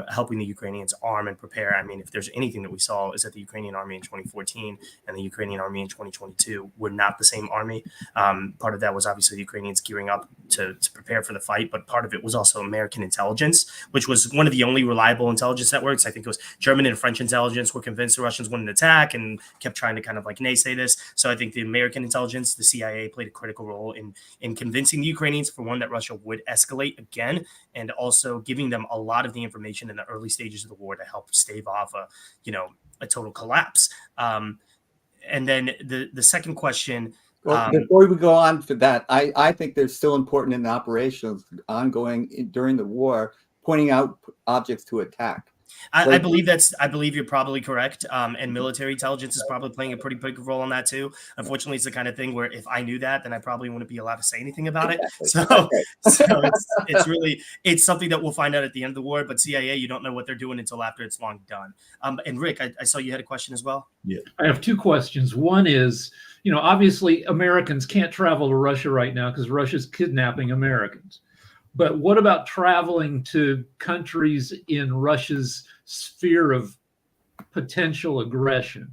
Speaker 2: helping the Ukrainians arm and prepare. I mean, if there's anything that we saw, is that the Ukrainian army in 2014 and the Ukrainian army in 2022 were not the same army. Part of that was obviously the Ukrainians gearing up to prepare for the fight, but part of it was also American intelligence, which was one of the only reliable intelligence networks. I think it was German and French intelligence were convinced the Russians wouldn't attack and kept trying to kind of like naysay this. So I think the American intelligence, the CIA, played a critical role in convincing the Ukrainians, for one, that Russia would escalate again, and also giving them a lot of the information in the early stages of the war to help stave off a total collapse. And then the second question.
Speaker 5: Well, before we go on to that, I think they're still important in the operations ongoing during the war, pointing out objects to attack.
Speaker 2: I believe you're probably correct. And military intelligence is probably playing a pretty big role on that too. Unfortunately, it's the kind of thing where if I knew that, then I probably wouldn't be allowed to say anything about it.
Speaker 5: Exactly.
Speaker 2: So it's something that we'll find out at the end of the war. But CIA, you don't know what they're doing until after it's long done. And Rick, I saw you had a question as well.
Speaker 3: Yeah,
Speaker 4: I have two questions. One is, obviously Americans can't travel to Russia right now because Russia's kidnapping Americans. But what about traveling to countries in Russia's sphere of potential aggression?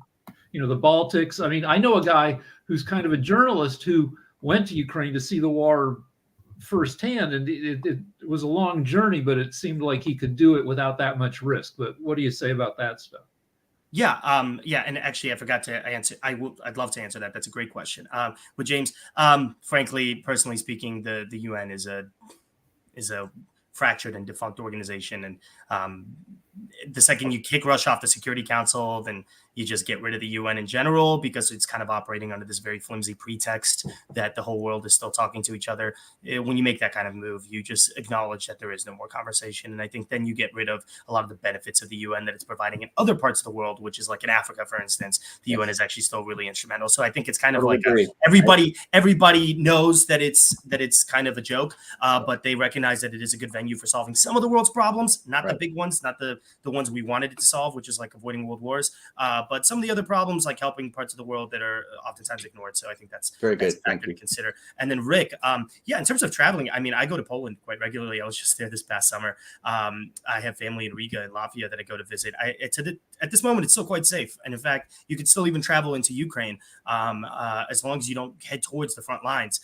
Speaker 4: The Baltics. I mean, I know a guy who's kind of a journalist who went to Ukraine to see the war firsthand, and it was a long journey, but it seemed like he could do it without that much risk. But what do you say about that stuff?
Speaker 2: Yeah, and actually, I forgot to answer. I'd love to answer that. That's a great question. With James, frankly, personally speaking, the UN is a fractured and defunct organization, and the second you kick Russia off the Security Council, then you just get rid of the UN in general, because it's kind of operating under this very flimsy pretext that the whole world is still talking to each other. When you make that kind of move, you just acknowledge that there is no more conversation. And I think then you get rid of a lot of the benefits of the UN that it's providing in other parts of the world, which is like in Africa, for instance, the UN is actually still really instrumental. So I think it's kind of like everybody knows that it's kind of a joke, but they recognize that it is a good venue for solving some of the world's problems, not the big ones, not the ones we wanted it to solve, which is like avoiding world wars. But some of the other problems, like helping parts of the world that are oftentimes ignored. So I think that's
Speaker 5: very good.
Speaker 2: A factor to consider. And then Rick, in terms of traveling, I mean, I go to Poland quite regularly. I was just there this past summer. I have family in Riga and Latvia that I go to visit. At this moment, it's still quite safe. And in fact, you can still even travel into Ukraine as long as you don't head towards the front lines.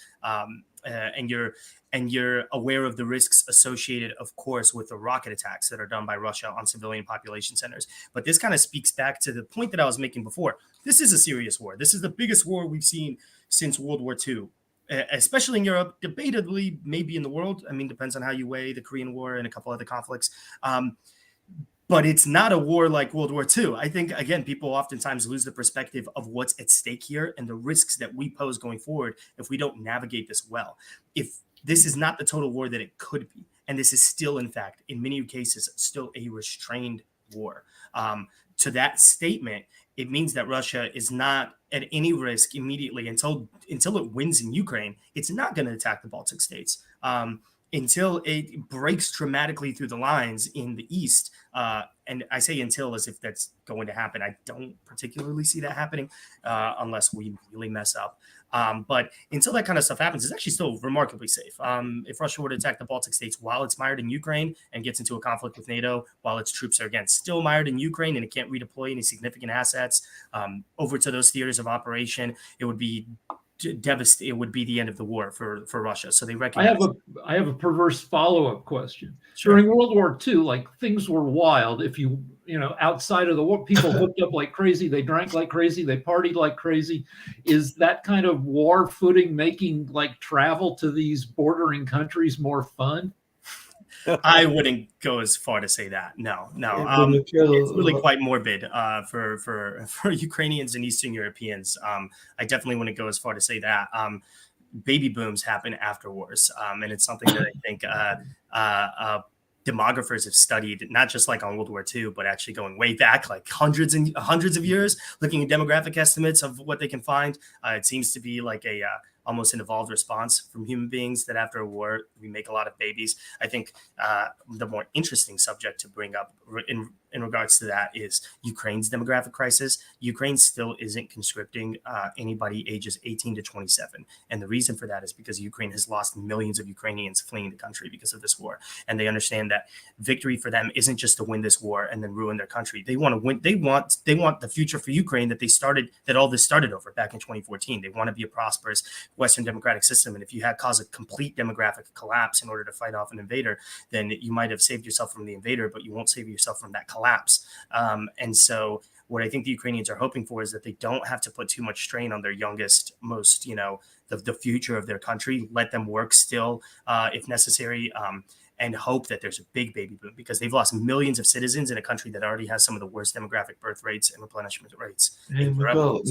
Speaker 2: And you're aware of the risks associated, of course, with the rocket attacks that are done by Russia on civilian population centers. But this kind of speaks back to the point that I was making before. This is a serious war. This is the biggest war we've seen since World War II, especially in Europe, debatably maybe in the world. I mean, depends on how you weigh the Korean War and a couple other conflicts. But it's not a war like World War II. I think, again, people oftentimes lose the perspective of what's at stake here and the risks that we pose going forward if we don't navigate this well. If this is not the total war that it could be, and this is still, in fact, in many cases, still a restrained war. To that statement, it means that Russia is not at any risk immediately until it wins in Ukraine. It's not going to attack the Baltic states. Until it breaks dramatically through the lines in the east. And I say until as if that's going to happen. I don't particularly see that happening unless we really mess up. But until that kind of stuff happens, it's actually still remarkably safe. If Russia were to attack the Baltic states while it's mired in Ukraine and gets into a conflict with NATO, while its troops are, again, still mired in Ukraine and it can't redeploy any significant assets over to those theaters of operation, it would be devastating. It would be the end of the war for Russia. So they recognize.
Speaker 4: I have a perverse follow-up question.
Speaker 2: Sure.
Speaker 4: During World War II, like, things were wild. If you outside of the war, people hooked up like crazy. They drank like crazy. They partied like crazy. Is that kind of war footing making like travel to these bordering countries more fun?
Speaker 2: I wouldn't go as far to say that. No. It's really quite morbid for Ukrainians and Eastern Europeans. I definitely wouldn't go as far to say that. Baby booms happen after wars, and it's something that I think demographers have studied, not just like on World War II, but actually going way back, like hundreds of years, looking at demographic estimates of what they can find. It seems to be like almost an evolved response from human beings that after a war, we make a lot of babies. I think the more interesting subject to bring up in regards to that is Ukraine's demographic crisis. Ukraine still isn't conscripting anybody ages 18 to 27. And the reason for that is because Ukraine has lost millions of Ukrainians fleeing the country because of this war. And they understand that victory for them isn't just to win this war and then ruin their country. They want to win. They want the future for Ukraine that all this started over back in 2014. They want to be a prosperous Western democratic system. And if you had caused a complete demographic collapse in order to fight off an invader, then you might have saved yourself from the invader, but you won't save yourself from that collapse. And so what I think the Ukrainians are hoping for is that they don't have to put too much strain on their youngest, most, the future of their country. Let them work still if necessary. And hope that there's a big baby boom, because they've lost millions of citizens in a country that already has some of the worst demographic birth rates and replenishment rates.
Speaker 3: And Miguel,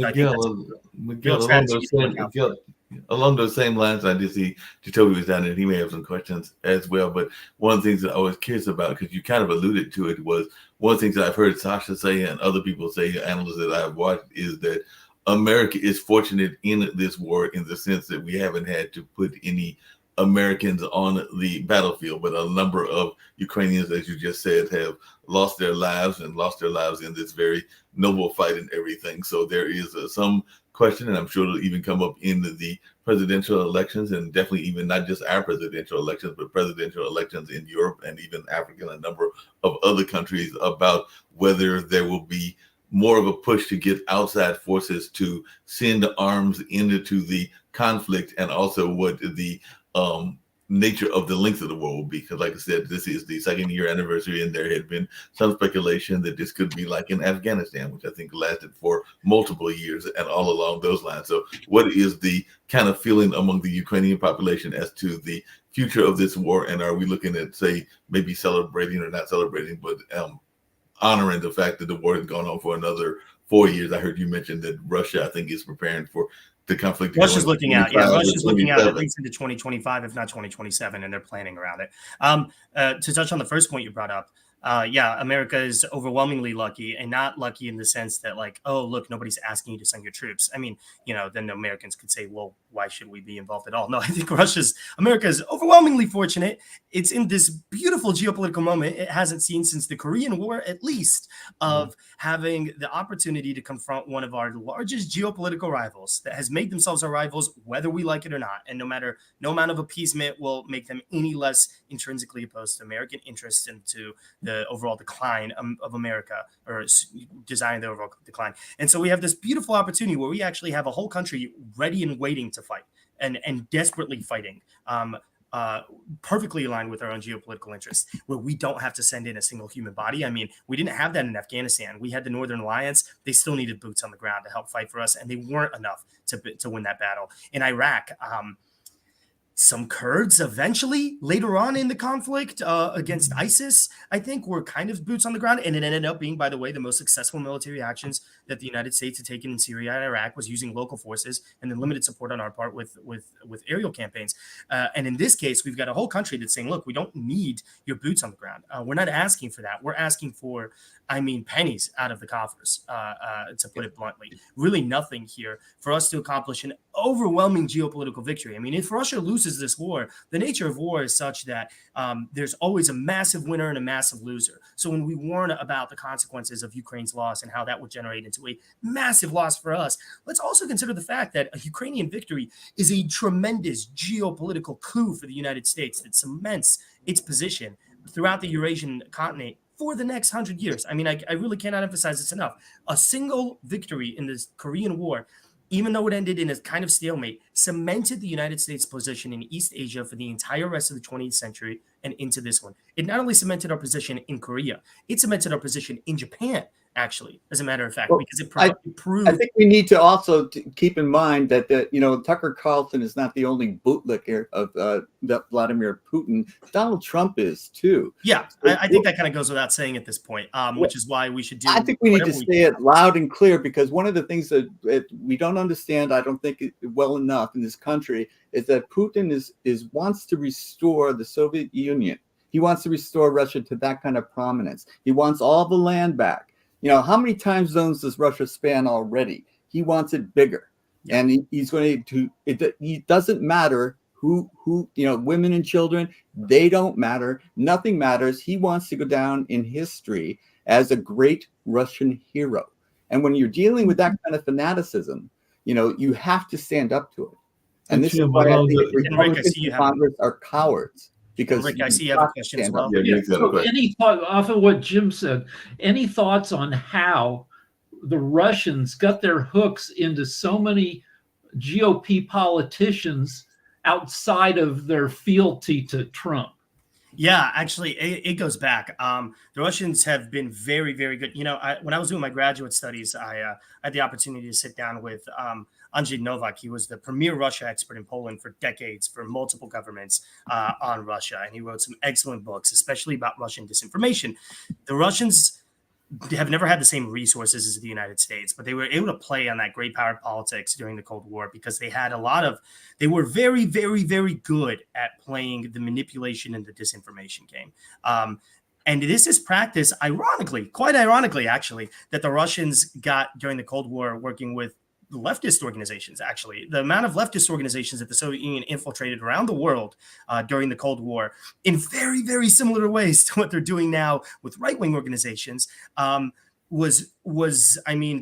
Speaker 3: along those same lines, I did see Jacoby was down there. He may have some questions as well. But one of the things that I was curious about, because you kind of alluded to it, was one of the things that I've heard Sasha say and other people say, analysts that I've watched, is that America is fortunate in this war in the sense that we haven't had to put any Americans on the battlefield, but a number of Ukrainians, as you just said, have lost their lives in this very noble fight and everything. So there is some question, and I'm sure it'll even come up in the presidential elections, and definitely even not just our presidential elections, but presidential elections in Europe and even Africa and a number of other countries, about whether there will be more of a push to get outside forces to send arms into the conflict, and also what the nature of the length of the war will be. Because like I said, this is the second year anniversary, and there had been some speculation that this could be like in Afghanistan, which I think lasted for multiple years, and all along those lines. So what is the kind of feeling among the Ukrainian population as to the future of this war? And are we looking at, say, maybe celebrating or not celebrating, but honoring the fact that the war has gone on for another 4 years. I heard you mention that Russia, I think, is preparing for the conflict.
Speaker 2: Russia's looking out. Yeah, Russia's looking out at
Speaker 3: 27.
Speaker 2: least into 2025, if not 2027, and they're planning around it. To touch on the first point you brought up, yeah, America is overwhelmingly lucky, and not lucky in the sense that, like, oh, look, nobody's asking you to send your troops. I mean, you know, then the Americans could say, well, why should we be involved at all? No, I think America is overwhelmingly fortunate. It's in this beautiful geopolitical moment it hasn't seen since the Korean War, at least, of having the opportunity to confront one of our largest geopolitical rivals that has made themselves our rivals, whether we like it or not. And no amount of appeasement will make them any less intrinsically opposed to American interests and to the overall decline of America, or designing the overall decline. And so we have this beautiful opportunity where we actually have a whole country ready and waiting to fight and desperately fighting, perfectly aligned with our own geopolitical interests, where we don't have to send in a single human body. I mean, we didn't have that in Afghanistan. We had the Northern Alliance. They still needed boots on the ground to help fight for us, and they weren't enough to win that battle. In Iraq, some Kurds eventually later on in the conflict against ISIS, I think, were kind of boots on the ground. And it ended up being, by the way, the most successful military actions that the United States had taken in Syria and Iraq was using local forces and then limited support on our part with aerial campaigns. And in this case, we've got a whole country that's saying, look, we don't need your boots on the ground. We're not asking for that. We're asking for, I mean, pennies out of the coffers, to put it bluntly. Really nothing here for us to accomplish an overwhelming geopolitical victory. I mean, if Russia loses this war, the nature of war is such that there's always a massive winner and a massive loser. So when we warn about the consequences of Ukraine's loss and how that would generate into a massive loss for us, let's also consider the fact that a Ukrainian victory is a tremendous geopolitical coup for the United States that cements its position throughout the Eurasian continent for the next 100 years. I mean, I really cannot emphasize this enough. A single victory in this Korean War, even though it ended in a kind of stalemate, cemented the United States' position in East Asia for the entire rest of the 20th century and into this one. It not only cemented our position in Korea, it cemented our position in Japan, actually, as a matter of fact, because it proved.
Speaker 5: I think we need to also keep in mind that Tucker Carlson is not the only bootlicker of Vladimir Putin. Donald Trump is too.
Speaker 2: Yeah, I think that kind of goes without saying at this point, which is why we should do.
Speaker 5: I think we need to say it loud and clear, because one of the things that we don't understand, I don't think well enough in this country, is that Putin wants to restore the Soviet Union. He wants to restore Russia to that kind of prominence. He wants all the land back. You know, how many time zones does Russia span already? He wants it bigger. Yeah. And he's going to, it doesn't matter who, women and children, they don't matter. Nothing matters. He wants to go down in history as a great Russian hero. And when you're dealing with that kind of fanaticism, you have to stand up to it. And this is why I think Republicans in Congress are cowards. Because
Speaker 2: Rick, I see you have a question as well.
Speaker 4: So any thought, off of what Jim said, any thoughts on how the Russians got their hooks into so many GOP politicians outside of their fealty to Trump?
Speaker 2: Yeah, actually, it goes back. The Russians have been very, very good. When I was doing my graduate studies, I had the opportunity to sit down with Andrzej Nowak. He was the premier Russia expert in Poland for decades, for multiple governments on Russia. And he wrote some excellent books, especially about Russian disinformation. The Russians have never had the same resources as the United States, but they were able to play on that great power politics during the Cold War because they were very, very, very good at playing the manipulation and the disinformation game. And this is practice, quite ironically, actually, that the Russians got during the Cold War working with leftist organizations. Actually, the amount of leftist organizations that the Soviet Union infiltrated around the world during the Cold War in very, very similar ways to what they're doing now with right-wing organizations was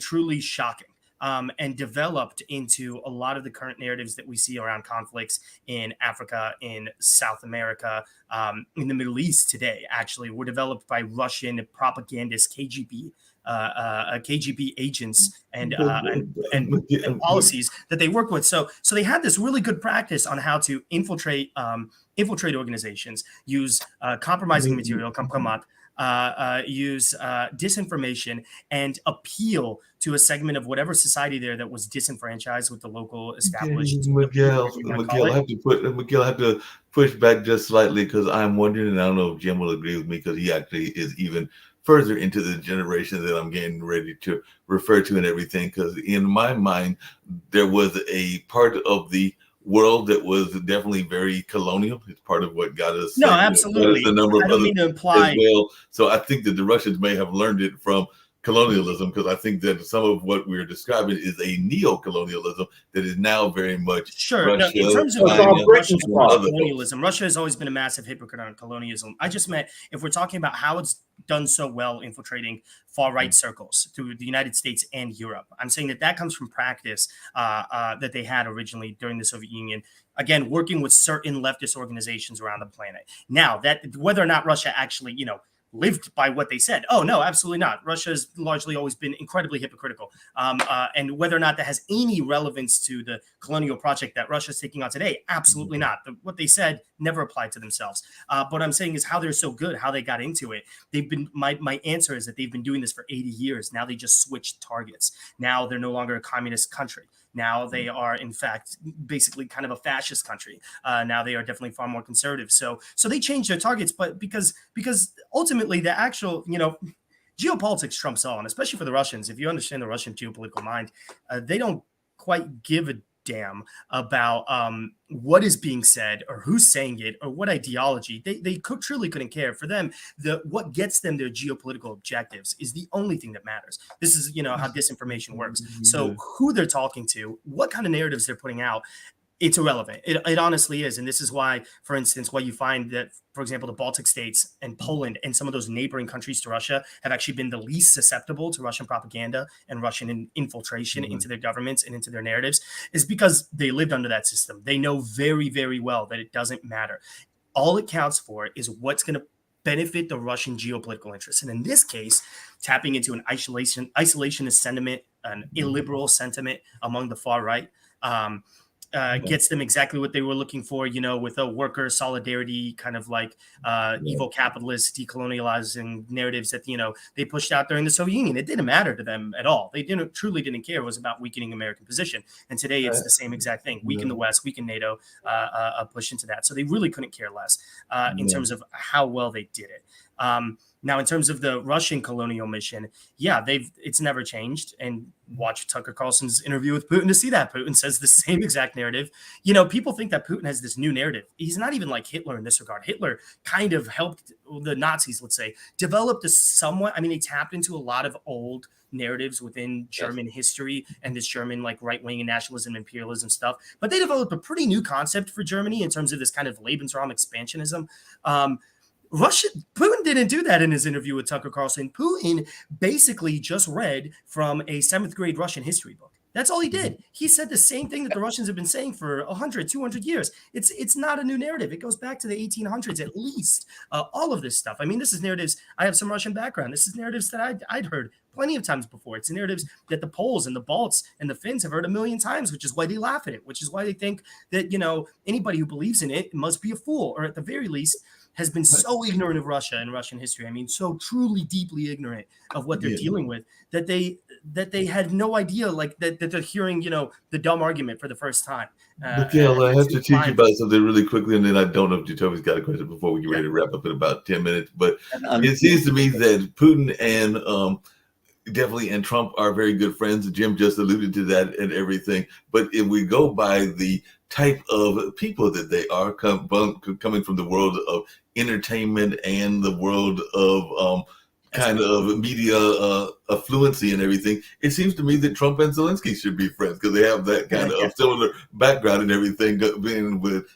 Speaker 2: truly shocking. And developed into a lot of the current narratives that we see around conflicts in Africa, in South America, in the Middle East today, actually, were developed by Russian propagandists, KGB agents and policies that they work with. So they had this really good practice on how to infiltrate organizations, use compromising material, kompromat, use disinformation, and appeal to a segment of whatever society there that was disenfranchised with the local established.
Speaker 3: Miguel, I have to push back just slightly because I'm wondering, and I don't know if Jim will agree with me because he actually is even further into the generation that I'm getting ready to refer to and everything. Because in my mind, there was a part of the world that was definitely very colonial. It's part of what got us.
Speaker 2: No,
Speaker 3: got us
Speaker 2: absolutely.
Speaker 3: a number
Speaker 2: I
Speaker 3: of
Speaker 2: don't
Speaker 3: other
Speaker 2: mean to
Speaker 3: as
Speaker 2: imply.
Speaker 3: well. So I think that the Russians may have learned it from colonialism, because I think that some of what we're describing is a neo-colonialism that is now very much
Speaker 2: Sure.
Speaker 3: Russia,
Speaker 2: No, in terms of
Speaker 3: China,
Speaker 2: Russia's
Speaker 3: and
Speaker 2: fault,
Speaker 3: other
Speaker 2: colonialism, Russia has always been a massive hypocrite on colonialism. I just meant if we're talking about how it's done so well infiltrating far right circles through the United States and Europe, I'm saying that that comes from practice that they had originally during the Soviet Union. Again, working with certain leftist organizations around the planet. Now, that whether or not Russia actually, lived by what they said. Oh, no, absolutely not. Russia has largely always been incredibly hypocritical. And whether or not that has any relevance to the colonial project that Russia is taking on today, absolutely not. What they said never applied to themselves. But what I'm saying is how they're so good, how they got into it. They've been, my answer is that they've been doing this for 80 years. Now they just switched targets. Now they're no longer a communist country. Now they are, in fact, basically kind of a fascist country. Now they are definitely far more conservative. So they changed their targets, but because ultimately the actual, geopolitics trumps all, and especially for the Russians. If you understand the Russian geopolitical mind, they don't quite give a damn about what is being said or who's saying it or what ideology. They truly couldn't care. For them, what gets them their geopolitical objectives is the only thing that matters. This is how disinformation works. So who they're talking to, what kind of narratives they're putting out, it's irrelevant. It honestly is. And this is why, for instance, why you find that, for example, the Baltic states and Poland and some of those neighboring countries to Russia have actually been the least susceptible to Russian propaganda and Russian infiltration into their governments and into their narratives, is because they lived under that system. They know very, very well that it doesn't matter. All it counts for is what's going to benefit the Russian geopolitical interests. And in this case, tapping into an isolationist sentiment, an illiberal sentiment among the far right, gets them exactly what they were looking for, with a worker solidarity kind of like evil capitalist decolonializing narratives that, they pushed out during the Soviet Union. It didn't matter to them at all. They truly didn't care. It was about weakening American position. And today it's the same exact thing. Weaken the West, weaken NATO, push into that. So they really couldn't care less in terms of how well they did it. Now, in terms of the Russian colonial mission, it's never changed. And watch Tucker Carlson's interview with Putin to see that. Putin says the same exact narrative. People think that Putin has this new narrative. He's not even like Hitler in this regard. Hitler kind of helped the Nazis, let's say, develop this somewhat. I mean, they tapped into a lot of old narratives within German history and this German like right-wing and nationalism, imperialism stuff. But they developed a pretty new concept for Germany in terms of this kind of Lebensraum expansionism. Putin didn't do that in his interview with Tucker Carlson. Putin basically just read from a 7th grade Russian history book. That's all he did. He said the same thing that the Russians have been saying for 100, 200 years. It's not a new narrative. It goes back to the 1800s at least. All of this stuff. I mean, this is narratives. I have some Russian background. This is narratives that I'd heard plenty of times before. It's narratives that the Poles and the Balts and the Finns have heard a million times, which is why they laugh at it, which is why they think that, anybody who believes in it must be a fool, or at the very least has been so ignorant of Russia and Russian history. I mean, so truly deeply ignorant of what they're dealing with that they had no idea, like that they're hearing, the dumb argument for the first time.
Speaker 3: Miguel, I have to teach you about something really quickly, and then I don't know if Jacoby's got a question before we get ready to wrap up in about 10 minutes. But it seems to me that Putin and definitely and Trump are very good friends. Jim just alluded to that and everything. But if we go by the type of people that they are coming from the world of entertainment and the world of kind of media affluency and everything, it seems to me that Trump and Zelensky should be friends because they have that kind of similar background and everything.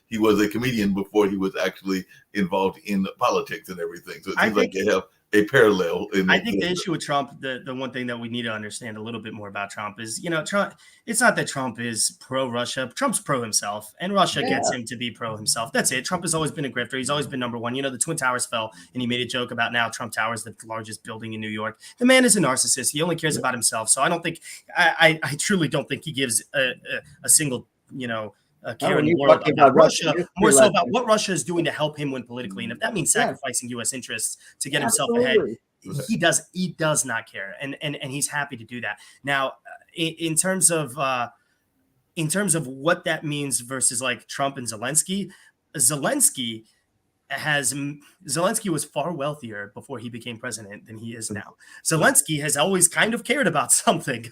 Speaker 3: He was a comedian before he was actually involved in politics and everything. So it seems like they have a parallel.
Speaker 2: I think the issue with Trump, the one thing that we need to understand a little bit more about Trump is, Trump. It's not that Trump is pro-Russia. Trump's pro himself, and Russia gets him to be pro himself. That's it. Trump has always been a grifter. He's always been number one. The Twin Towers fell, and he made a joke about now Trump Tower is the largest building in New York. The man is a narcissist. He only cares about himself. So I don't think, I truly don't think he gives a single, care in the world about Russia, more so about what Russia is doing to help him win politically. And if that means sacrificing U.S. interests to get himself ahead, he does not care. And he's happy to do that. Now, in terms of what that means versus like Trump and Zelensky, Zelensky was far wealthier before he became president than he is now. Zelensky has always kind of cared about something,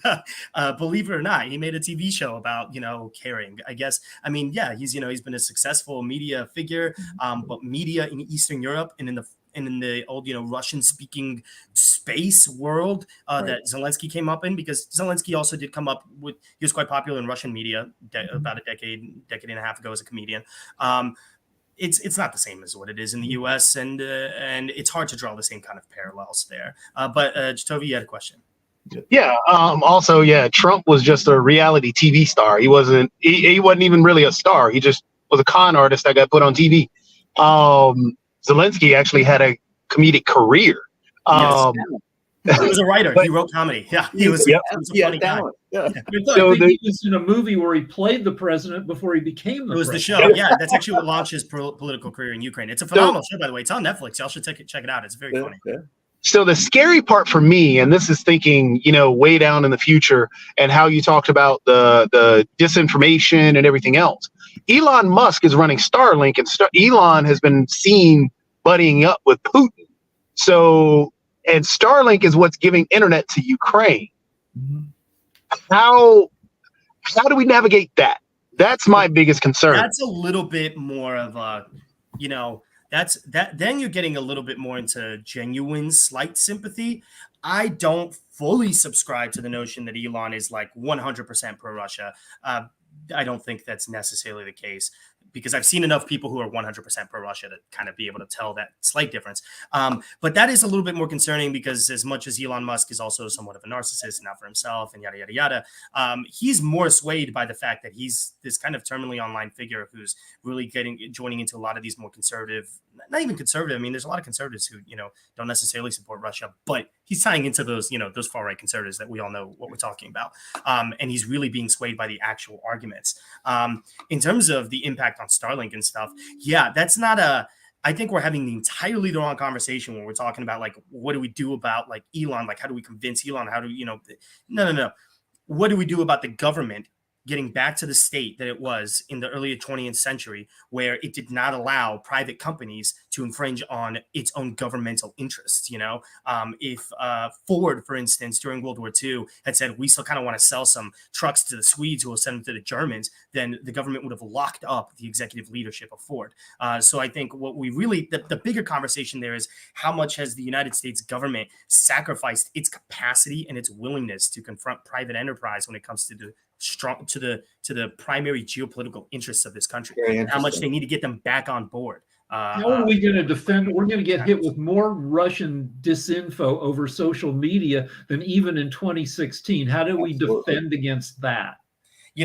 Speaker 2: believe it or not. He made a TV show about, caring, I guess. I mean, yeah, he's been a successful media figure, but media in Eastern Europe and in the old, Russian speaking space world that Zelensky came up in, because Zelensky also did come up with, he was quite popular in Russian media about a decade and a half ago as a comedian. It's not the same as what it is in the U.S. and it's hard to draw the same kind of parallels there. But Jacoby, you had a question.
Speaker 6: Yeah. Also, yeah, Trump was just a reality TV star. He wasn't even really a star. He just was a con artist that got put on TV. Zelensky actually had a comedic career.
Speaker 2: He was a writer. He wrote comedy. Yeah, he was a funny guy.
Speaker 4: I think he was in a movie where he played the president before he became the president.
Speaker 2: It was the show. Yeah, that's actually what launched his political career in Ukraine. It's a phenomenal show, by the way. It's on Netflix. Y'all should check it out. It's very funny.
Speaker 6: Yeah. So the scary part for me, and this is thinking, way down in the future, and how you talked about the disinformation and everything else. Elon Musk is running Starlink, and Elon has been seen buddying up with Putin. And Starlink is what's giving internet to Ukraine. Mm-hmm. How do we navigate that? That's my biggest concern.
Speaker 2: That's a little bit more of a, then you're getting a little bit more into genuine slight sympathy. I don't fully subscribe to the notion that Elon is like 100% pro-Russia. I don't think that's necessarily the case, because I've seen enough people who are 100% pro-Russia to kind of be able to tell that slight difference. But that is a little bit more concerning, because as much as Elon Musk is also somewhat of a narcissist and out for himself and yada, yada, yada, he's more swayed by the fact that he's this kind of terminally online figure who's really joining into a lot of these more conservative, not even conservative. I mean, there's a lot of conservatives who, don't necessarily support Russia, but he's tying into those, those far right conservatives that we all know what we're talking about. And he's really being swayed by the actual arguments. In terms of the impact on Starlink and stuff, yeah, that's not I think we're having the entirely the wrong conversation when we're talking about, like, what do we do about, like, Elon? Like, how do we convince Elon? How do no. What do we do about the government getting back to the state that it was in the early 20th century, where it did not allow private companies to infringe on its own governmental interests? If Ford, for instance, during World War II had said, we still kind of want to sell some trucks to the Swedes who will send them to the Germans, then the government would have locked up the executive leadership of Ford. So I think what we really, the bigger conversation there is, how much has the United States government sacrificed its capacity and its willingness to confront private enterprise when it comes to the primary geopolitical interests of this country, and how much they need to get them back on board.
Speaker 4: How are we going to defend? We're going to get hit with more Russian disinfo over social media than even in 2016. How do we defend against that?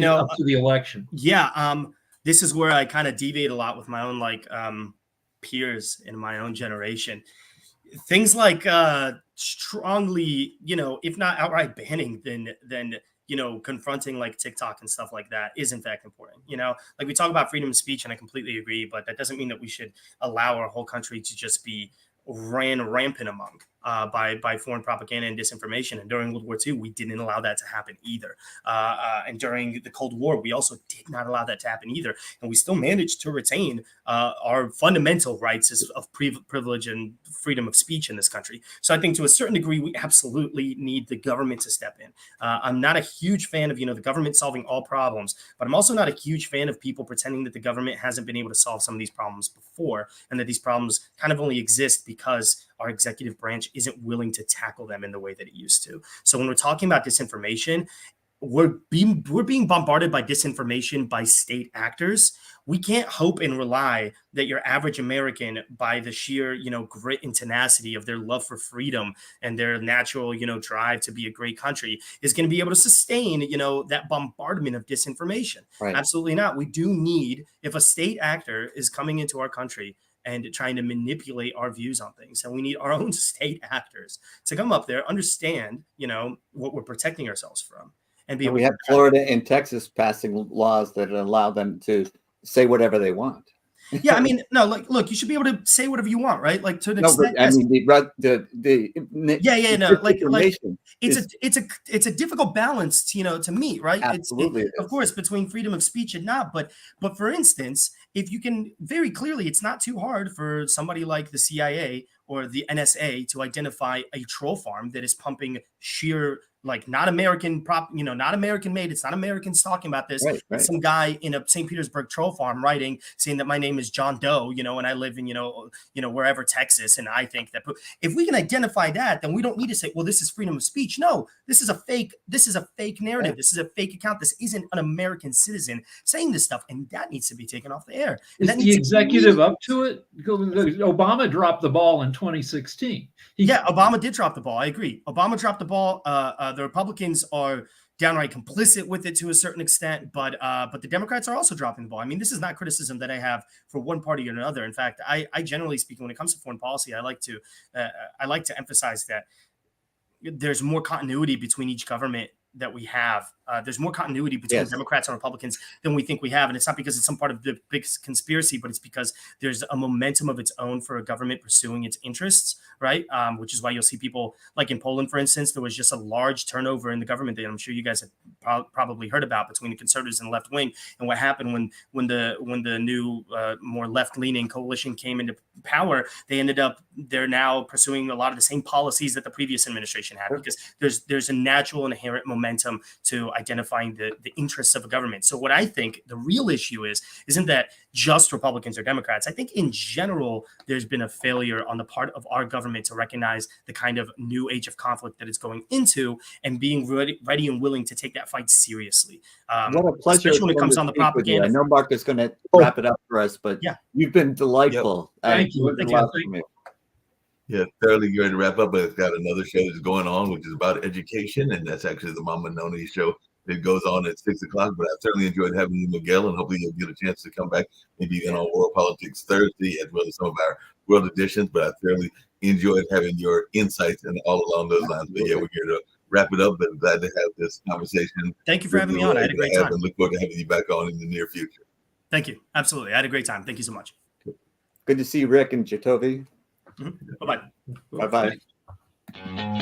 Speaker 4: Up to the election.
Speaker 2: Yeah. This is where I kind of deviate a lot with my own peers in my own generation. Things like strongly, if not outright banning, then confronting like TikTok and stuff like that is in fact important. Like, we talk about freedom of speech, and I completely agree, but that doesn't mean that we should allow our whole country to just be ran rampant among by foreign propaganda and disinformation. And during World War II, we didn't allow that to happen either. And during the Cold War, we also did not allow that to happen either. And we still managed to retain our fundamental rights of privilege and freedom of speech in this country. So I think to a certain degree, we absolutely need the government to step in. I'm not a huge fan of, the government solving all problems, but I'm also not a huge fan of people pretending that the government hasn't been able to solve some of these problems before, and that these problems kind of only exist because our executive branch isn't willing to tackle them in the way that it used to. So when we're talking about disinformation, we're being bombarded by disinformation by state actors. We can't hope and rely that your average American, by the sheer, grit and tenacity of their love for freedom and their natural, drive to be a great country, is going to be able to sustain, that bombardment of disinformation. Right. Absolutely not. We do need, if a state actor is coming into our country and trying to manipulate our views on things, and we need our own state actors to come up there, understand, what we're protecting ourselves from. And
Speaker 5: we have Florida and Texas passing laws that allow them to say whatever they want.
Speaker 2: Yeah, I mean, no, like, look, you should be able to say whatever you want, right? Like to an
Speaker 5: No,
Speaker 2: extent.
Speaker 5: but I
Speaker 2: Yes.
Speaker 5: mean the
Speaker 2: Yeah, no, like
Speaker 5: information
Speaker 2: it's a difficult balance, to meet, right?
Speaker 5: absolutely it
Speaker 2: Of
Speaker 5: is.
Speaker 2: course, between freedom of speech and not, but for instance, if you can very clearly, it's not too hard for somebody like the CIA or the NSA to identify a troll farm that is pumping sheer, like, not American not American made. It's not Americans talking about this.
Speaker 5: Right,
Speaker 2: It's some guy in a St. Petersburg troll farm writing, saying that my name is John Doe, and I live in, wherever, Texas. And I think that if we can identify that, then we don't need to say, well, this is freedom of speech. No, this is a fake narrative.
Speaker 5: Yeah.
Speaker 2: This is a fake account. This isn't an American citizen saying this stuff. And that needs to be taken off the air. And
Speaker 4: Is
Speaker 2: that
Speaker 4: the
Speaker 2: needs to be
Speaker 4: executive up to it? Obama dropped the ball in 2016.
Speaker 2: Yeah, Obama did drop the ball. I agree. Obama dropped the ball. The Republicans are downright complicit with it to a certain extent, but the Democrats are also dropping the ball. I mean, this is not criticism that I have for one party or another. In fact, I generally speaking, when it comes to foreign policy, I like to emphasize that there's more continuity between each government that we have. There's more continuity between
Speaker 5: Yes.
Speaker 2: Democrats and Republicans than we think we have. And it's not because it's some part of the big conspiracy, but it's because there's a momentum of its own for a government pursuing its interests, right? Which is why you'll see people like in Poland, for instance, there was just a large turnover in the government that I'm sure you guys have probably heard about between the conservatives and the left wing. And what happened when the new more left-leaning coalition came into power, they're now pursuing a lot of the same policies that the previous administration had, because there's a natural and inherent momentum to identifying the interests of a government. So what I think the real issue isn't that just Republicans or Democrats. I think in general, there's been a failure on the part of our government to recognize the kind of new age of conflict that it's going into and being ready and willing to take that fight seriously.
Speaker 5: What a pleasure.
Speaker 2: Especially when it comes on the
Speaker 5: to speak with you.
Speaker 2: propaganda.
Speaker 5: I know Mark is going to wrap it up for us, but
Speaker 2: Yeah.
Speaker 5: you've been delightful.
Speaker 4: Thank you.
Speaker 5: It's been
Speaker 2: Thank you.
Speaker 5: awesome.
Speaker 3: Yeah, thoroughly ready to wrap up, but it's got another show that's going on, which is about education, and that's actually the Mama Noni show. It goes on at 6 o'clock, but I certainly enjoyed having you, Miguel, and hopefully you'll get a chance to come back maybe even on World Politics Thursday, as well as some of our world editions. But I thoroughly enjoyed having your insights and all along those lines. But yeah, we're here to wrap it up, but glad to have this conversation.
Speaker 2: Thank you for having me on. I had a great time.
Speaker 3: And look forward to having you back on in the near future.
Speaker 2: Thank you. Absolutely. I had a great time. Thank you so much.
Speaker 5: Good to see Rick and Jatovi.
Speaker 2: Bye-bye.
Speaker 5: Bye-bye.